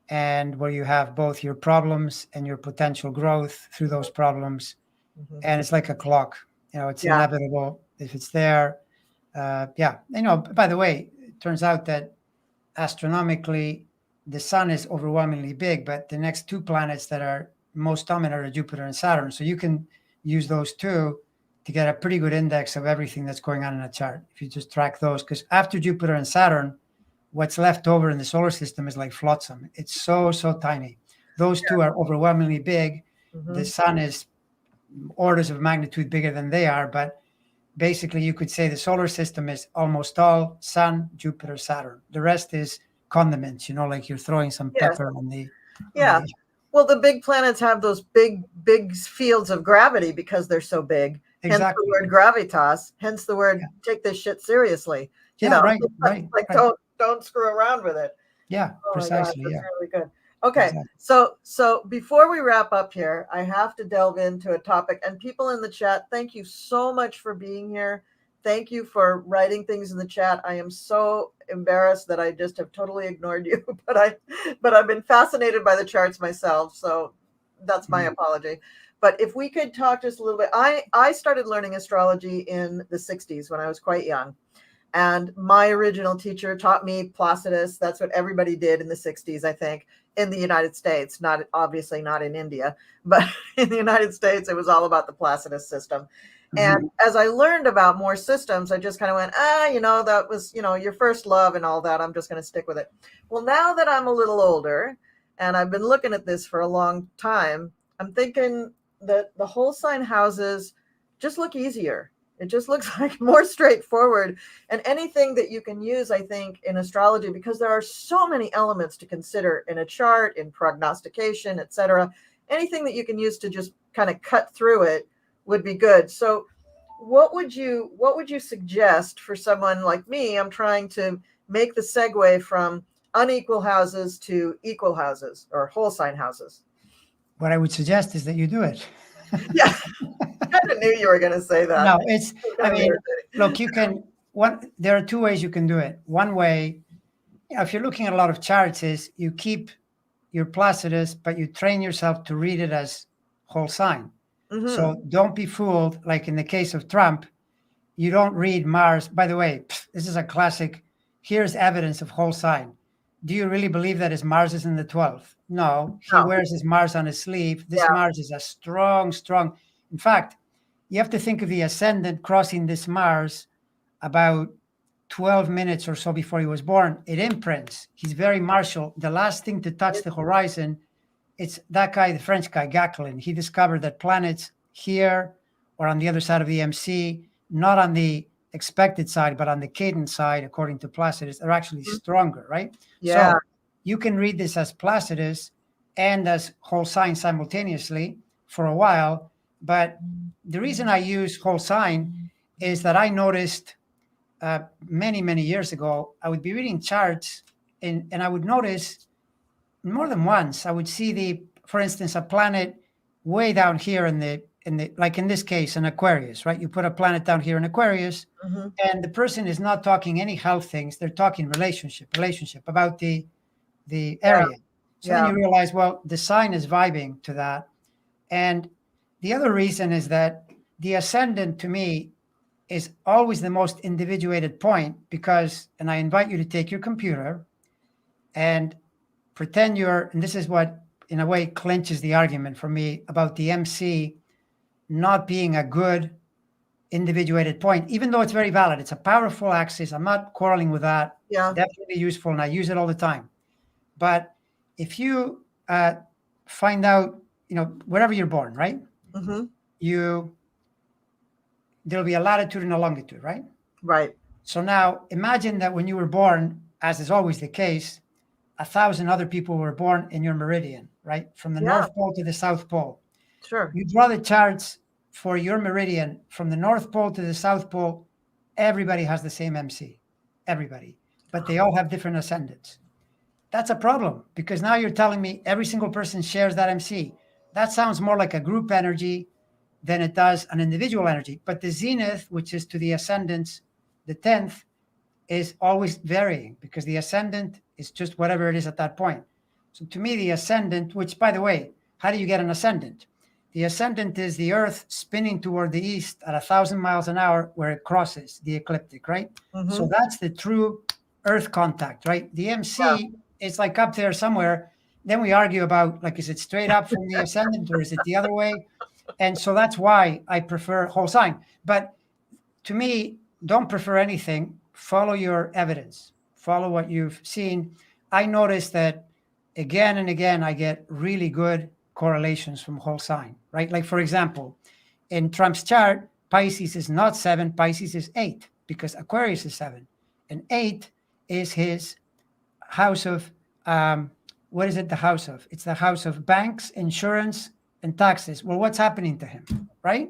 [SPEAKER 2] and where you have both your problems and your potential growth through those problems.
[SPEAKER 1] Mhm.
[SPEAKER 2] And it's like a clock, it's
[SPEAKER 1] Yeah.
[SPEAKER 2] inevitable. if it's there. Yeah. By the way, it turns out that astronomically, the sun is overwhelmingly big, but the next two planets that are most dominant are Jupiter and Saturn. So you can use those two to get a pretty good index of everything that's going on in a chart. If you just track those, because after Jupiter and Saturn, what's left over in the solar system is like flotsam. It's so tiny. Those two are overwhelmingly big. The sun is orders of magnitude bigger than they are, but basically you could say the solar system is almost all sun, Jupiter, Saturn. The rest is condiments, like you're throwing some pepper on the.
[SPEAKER 1] Yeah. Well, the big planets have those big fields of gravity because they're so big. Exactly. Hence the word gravitas. Hence the word take this shit seriously.
[SPEAKER 2] Right.
[SPEAKER 1] Don't screw around with it.
[SPEAKER 2] Yeah, precisely.
[SPEAKER 1] That's really good. Okay, exactly. So before we wrap up here, I have to delve into a topic. And people in the chat, thank you so much for being here. Thank you for writing things in the chat. I am so embarrassed that I just have totally ignored you, but I've been fascinated by the charts myself. So that's my apology. But if we could talk just a little bit, I started learning astrology in the 60s when I was quite young. And my original teacher taught me Placidus. That's what everybody did in the 60s, I think, in the United States, obviously not in India, but in the United States, it was all about the Placidus system. And as I learned about more systems, I just kind of went, that was, your first love and all that. I'm just going to stick with it. Well, now that I'm a little older and I've been looking at this for a long time, I'm thinking that the whole sign houses just look easier. It just looks like more straightforward, and anything that you can use, I think, in astrology, because there are so many elements to consider in a chart, in prognostication, etc. Anything that you can use to just kind of cut through it would be good. So what would you suggest for someone like me? I'm trying to make the segue from unequal houses to equal houses or whole sign houses.
[SPEAKER 2] What I would suggest is that you do it.
[SPEAKER 1] Yeah. I kind of knew you were going to say that.
[SPEAKER 2] No, look, there are two ways you can do it. One way, if you're looking at a lot of charts, is you keep your Placidus, but you train yourself to read it as whole sign. So don't be fooled. Like in the case of Trump, you don't read Mars. By the way, this is a classic. Here's evidence of whole sign. Do you really believe that his Mars is in the 12th? No, he wears his Mars on his sleeve. This Mars is a strong. In fact, you have to think of the ascendant crossing this Mars about 12 minutes or so before he was born. It imprints. He's very martial. The last thing to touch the horizon, it's that guy, the French guy, Gacquelin. He discovered that planets here or on the other side of the MC, not on the expected side, but on the cadence side, according to Placidus, are actually stronger, right?
[SPEAKER 1] Yeah.
[SPEAKER 2] So you can read this as Placidus and as whole sign simultaneously for a while. But the reason I use whole sign is that I noticed many years ago, I would be reading charts and I would notice more than once, I would see for instance, a planet way down here in the, like in this case, an Aquarius, right? You put a planet down here in Aquarius and the person is not talking any health things. They're talking relationship about the area. So then you realize, well, the sign is vibing to that. And the other reason is that the ascendant to me is always the most individuated point because, and I invite you to take your computer and pretend and this is what in a way clinches the argument for me about the MC not being a good individuated point, even though it's very valid. It's a powerful axis. I'm not quarreling with that.
[SPEAKER 1] Yeah.
[SPEAKER 2] It's definitely useful and I use it all the time. But if you find out, wherever you're born, right? There'll be a latitude and a longitude, right?
[SPEAKER 1] Right.
[SPEAKER 2] So now imagine that when you were born, as is always the case, 1,000 other people were born in your meridian, right? From the North Pole to the South Pole.
[SPEAKER 1] Sure.
[SPEAKER 2] You draw the charts for your meridian from the North Pole to the South Pole. Everybody has the same MC, everybody, but they all have different ascendants. That's a problem because now you're telling me every single person shares that MC. That sounds more like a group energy than it does an individual energy. But the zenith, which is to the ascendants, the 10th, is always varying because the ascendant is just whatever it is at that point. So to me, the ascendant, which by the way, how do you get an ascendant? The ascendant is the Earth spinning toward the east at 1,000 miles an hour where it crosses the ecliptic, right? So that's the true Earth contact, right? The MC is like up there somewhere. Then we argue about, like, is it straight up from the ascendant or is it the other way? And so that's why I prefer whole sign. But to me, don't prefer anything. Follow your evidence. Follow what you've seen. I noticed that again and again, I get really good correlations from whole sign, right? Like, for example, in Trump's chart, Pisces is not 7, Pisces is 8, because Aquarius is 7. And 8 is his house of, what is it the house of? It's the house of banks, insurance, and taxes. Well, what's happening to him, right?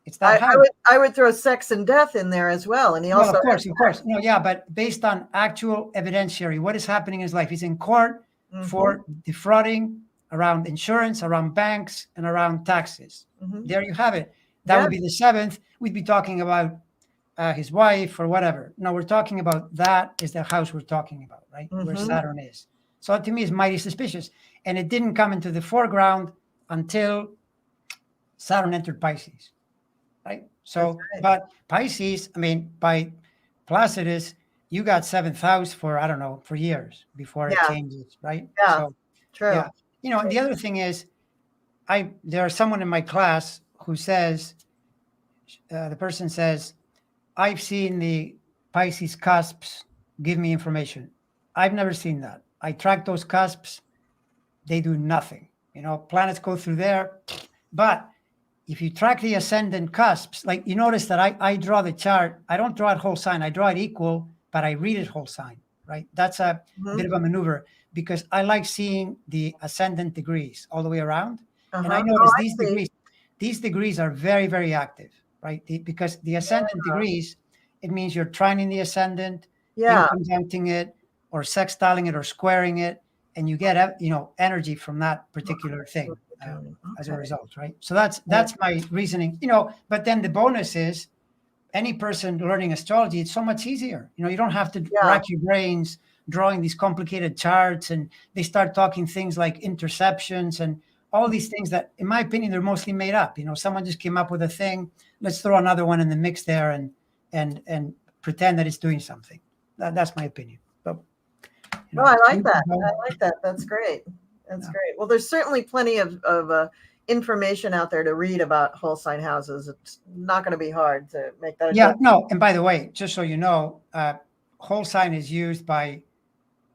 [SPEAKER 2] It's that house.
[SPEAKER 1] I would throw sex and death in there as well. And he also,
[SPEAKER 2] of course. No, yeah, but based on actual evidentiary, what is happening in his life? He's in court for defrauding around insurance, around banks, and around taxes. There you have it. That would be the 7th. We'd be talking about his wife or whatever. No, we're talking about, that is the house we're talking about, right? Where Saturn is. So to me, it's mighty suspicious. And it didn't come into the foreground until Saturn entered Pisces, right? So, but Pisces, I mean, by Placidus, you got 7th house for, I don't know, for years before it changes, right?
[SPEAKER 1] Yeah,
[SPEAKER 2] so,
[SPEAKER 1] true.
[SPEAKER 2] Yeah. You know, and the other thing is, there's someone in my class who says, the person says, I've seen the Pisces cusps give me information. I've never seen that. I track those cusps. They do nothing. You know, planets go through there. But if you track the ascendant cusps, like you notice that I draw the chart. I don't draw it whole sign. I draw it equal, but I read it whole sign, right? That's a bit of a maneuver because I like seeing the ascendant degrees all the way around. And I notice these degrees are very, very active, right? Because the ascendant degrees, it means you're trining the ascendant, inconjuncting it, or sextiling it, or squaring it, and you get, you know, energy from that particular thing as a result, right? So that's my reasoning, you know. But then the bonus is, any person learning astrology, it's so much easier. You know, you don't have to rack your brains drawing these complicated charts, and they start talking things like interceptions and all these things that, in my opinion, they're mostly made up. You know, someone just came up with a thing. Let's throw another one in the mix there and pretend that it's doing something. That's my opinion. But,
[SPEAKER 1] you know, I like that. I like that. That's great. That's great. Well, there's certainly plenty of information out there to read about whole sign houses. It's not going to be hard to make that.
[SPEAKER 2] Yeah, no. And by the way, just so you know, whole sign is used by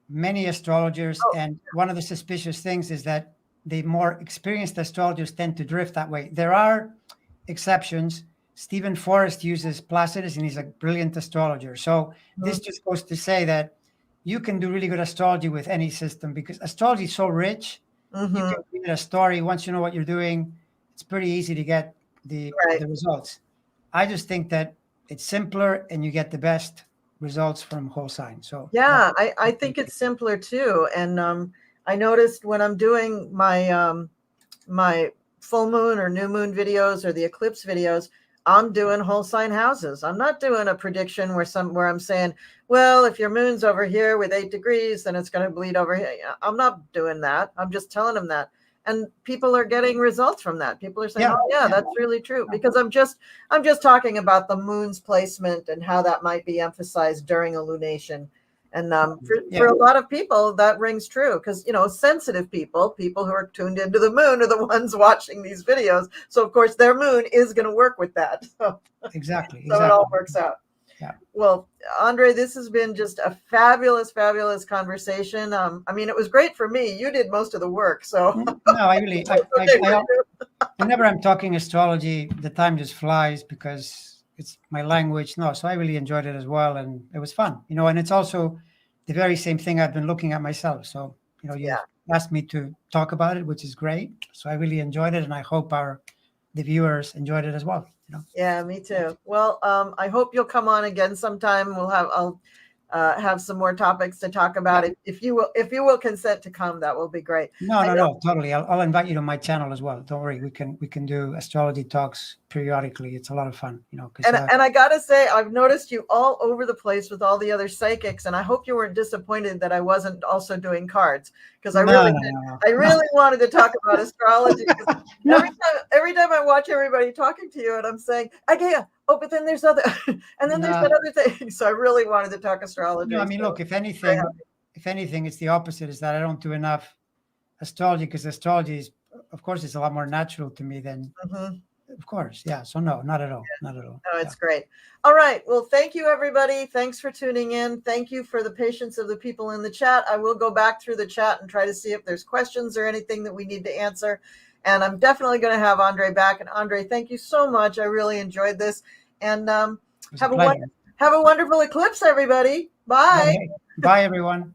[SPEAKER 2] many astrologers. And one of the suspicious things is that the more experienced astrologers tend to drift that way. There are exceptions. Stephen Forrest uses Placidus, and he's a brilliant astrologer. So this just goes to say that you can do really good astrology with any system, because astrology is so rich. You can read a story. Once you know what you're doing, it's pretty easy to get the results. I just think that it's simpler and you get the best results from whole sign. So
[SPEAKER 1] yeah, I think it's simpler too. And I noticed when I'm doing my my full moon or new moon videos or the eclipse videos, I'm doing whole sign houses. I'm not doing a prediction where I'm saying, well, if your moon's over here with 8 degrees, then it's going to bleed over here. I'm not doing that. I'm just telling them that. And people are getting results from that. People are saying, oh yeah, that's really true. Because I'm just talking about the moon's placement and how that might be emphasized during a lunation. And for a lot of people, that rings true, because, you know, sensitive people who are tuned into the moon are the ones watching these videos. So, of course, their moon is going to work with that. So,
[SPEAKER 2] exactly.
[SPEAKER 1] So it all works out.
[SPEAKER 2] Yeah.
[SPEAKER 1] Well, Andre, this has been just a fabulous, fabulous conversation. I mean, it was great for me. You did most of the work. So
[SPEAKER 2] no, whenever I'm talking astrology, the time just flies because it's my language. No, so I really enjoyed it as well, and it was fun, you know. And it's also the very same thing I've been looking at myself. So, you know, you asked me to talk about it, which is great. So I really enjoyed it, and I hope the viewers enjoyed it as well. You know.
[SPEAKER 1] Yeah, me too. Well, I hope you'll come on again sometime. have some more topics to talk about.
[SPEAKER 2] Yeah.
[SPEAKER 1] If you will consent to come, that will be great.
[SPEAKER 2] No, totally. I'll invite you to my channel as well. Don't worry. We can do astrology talks periodically. It's a lot of fun, you know.
[SPEAKER 1] And I gotta say, I've noticed you all over the place with all the other psychics, and I hope you weren't disappointed that I wasn't also doing cards, because I really wanted to talk about astrology.
[SPEAKER 2] No.
[SPEAKER 1] Every time I watch everybody talking to you, and I'm saying, Agaya, oh, but then there's other, and then there's that other thing. So I really wanted to talk astrology.
[SPEAKER 2] No, I mean, look, if anything, it's the opposite. Is that I don't do enough astrology, because astrology is, of course, it's a lot more natural to me than. Of course, yeah. So no, not at all, not at all.
[SPEAKER 1] No, it's great. All right. Well, thank you, everybody. Thanks for tuning in. Thank you for the patience of the people in the chat. I will go back through the chat and try to see if there's questions or anything that we need to answer. And I'm definitely going to have Andre back. And Andre, thank you so much. I really enjoyed this. And have a wonderful eclipse, everybody. Bye.
[SPEAKER 2] Bye, everyone.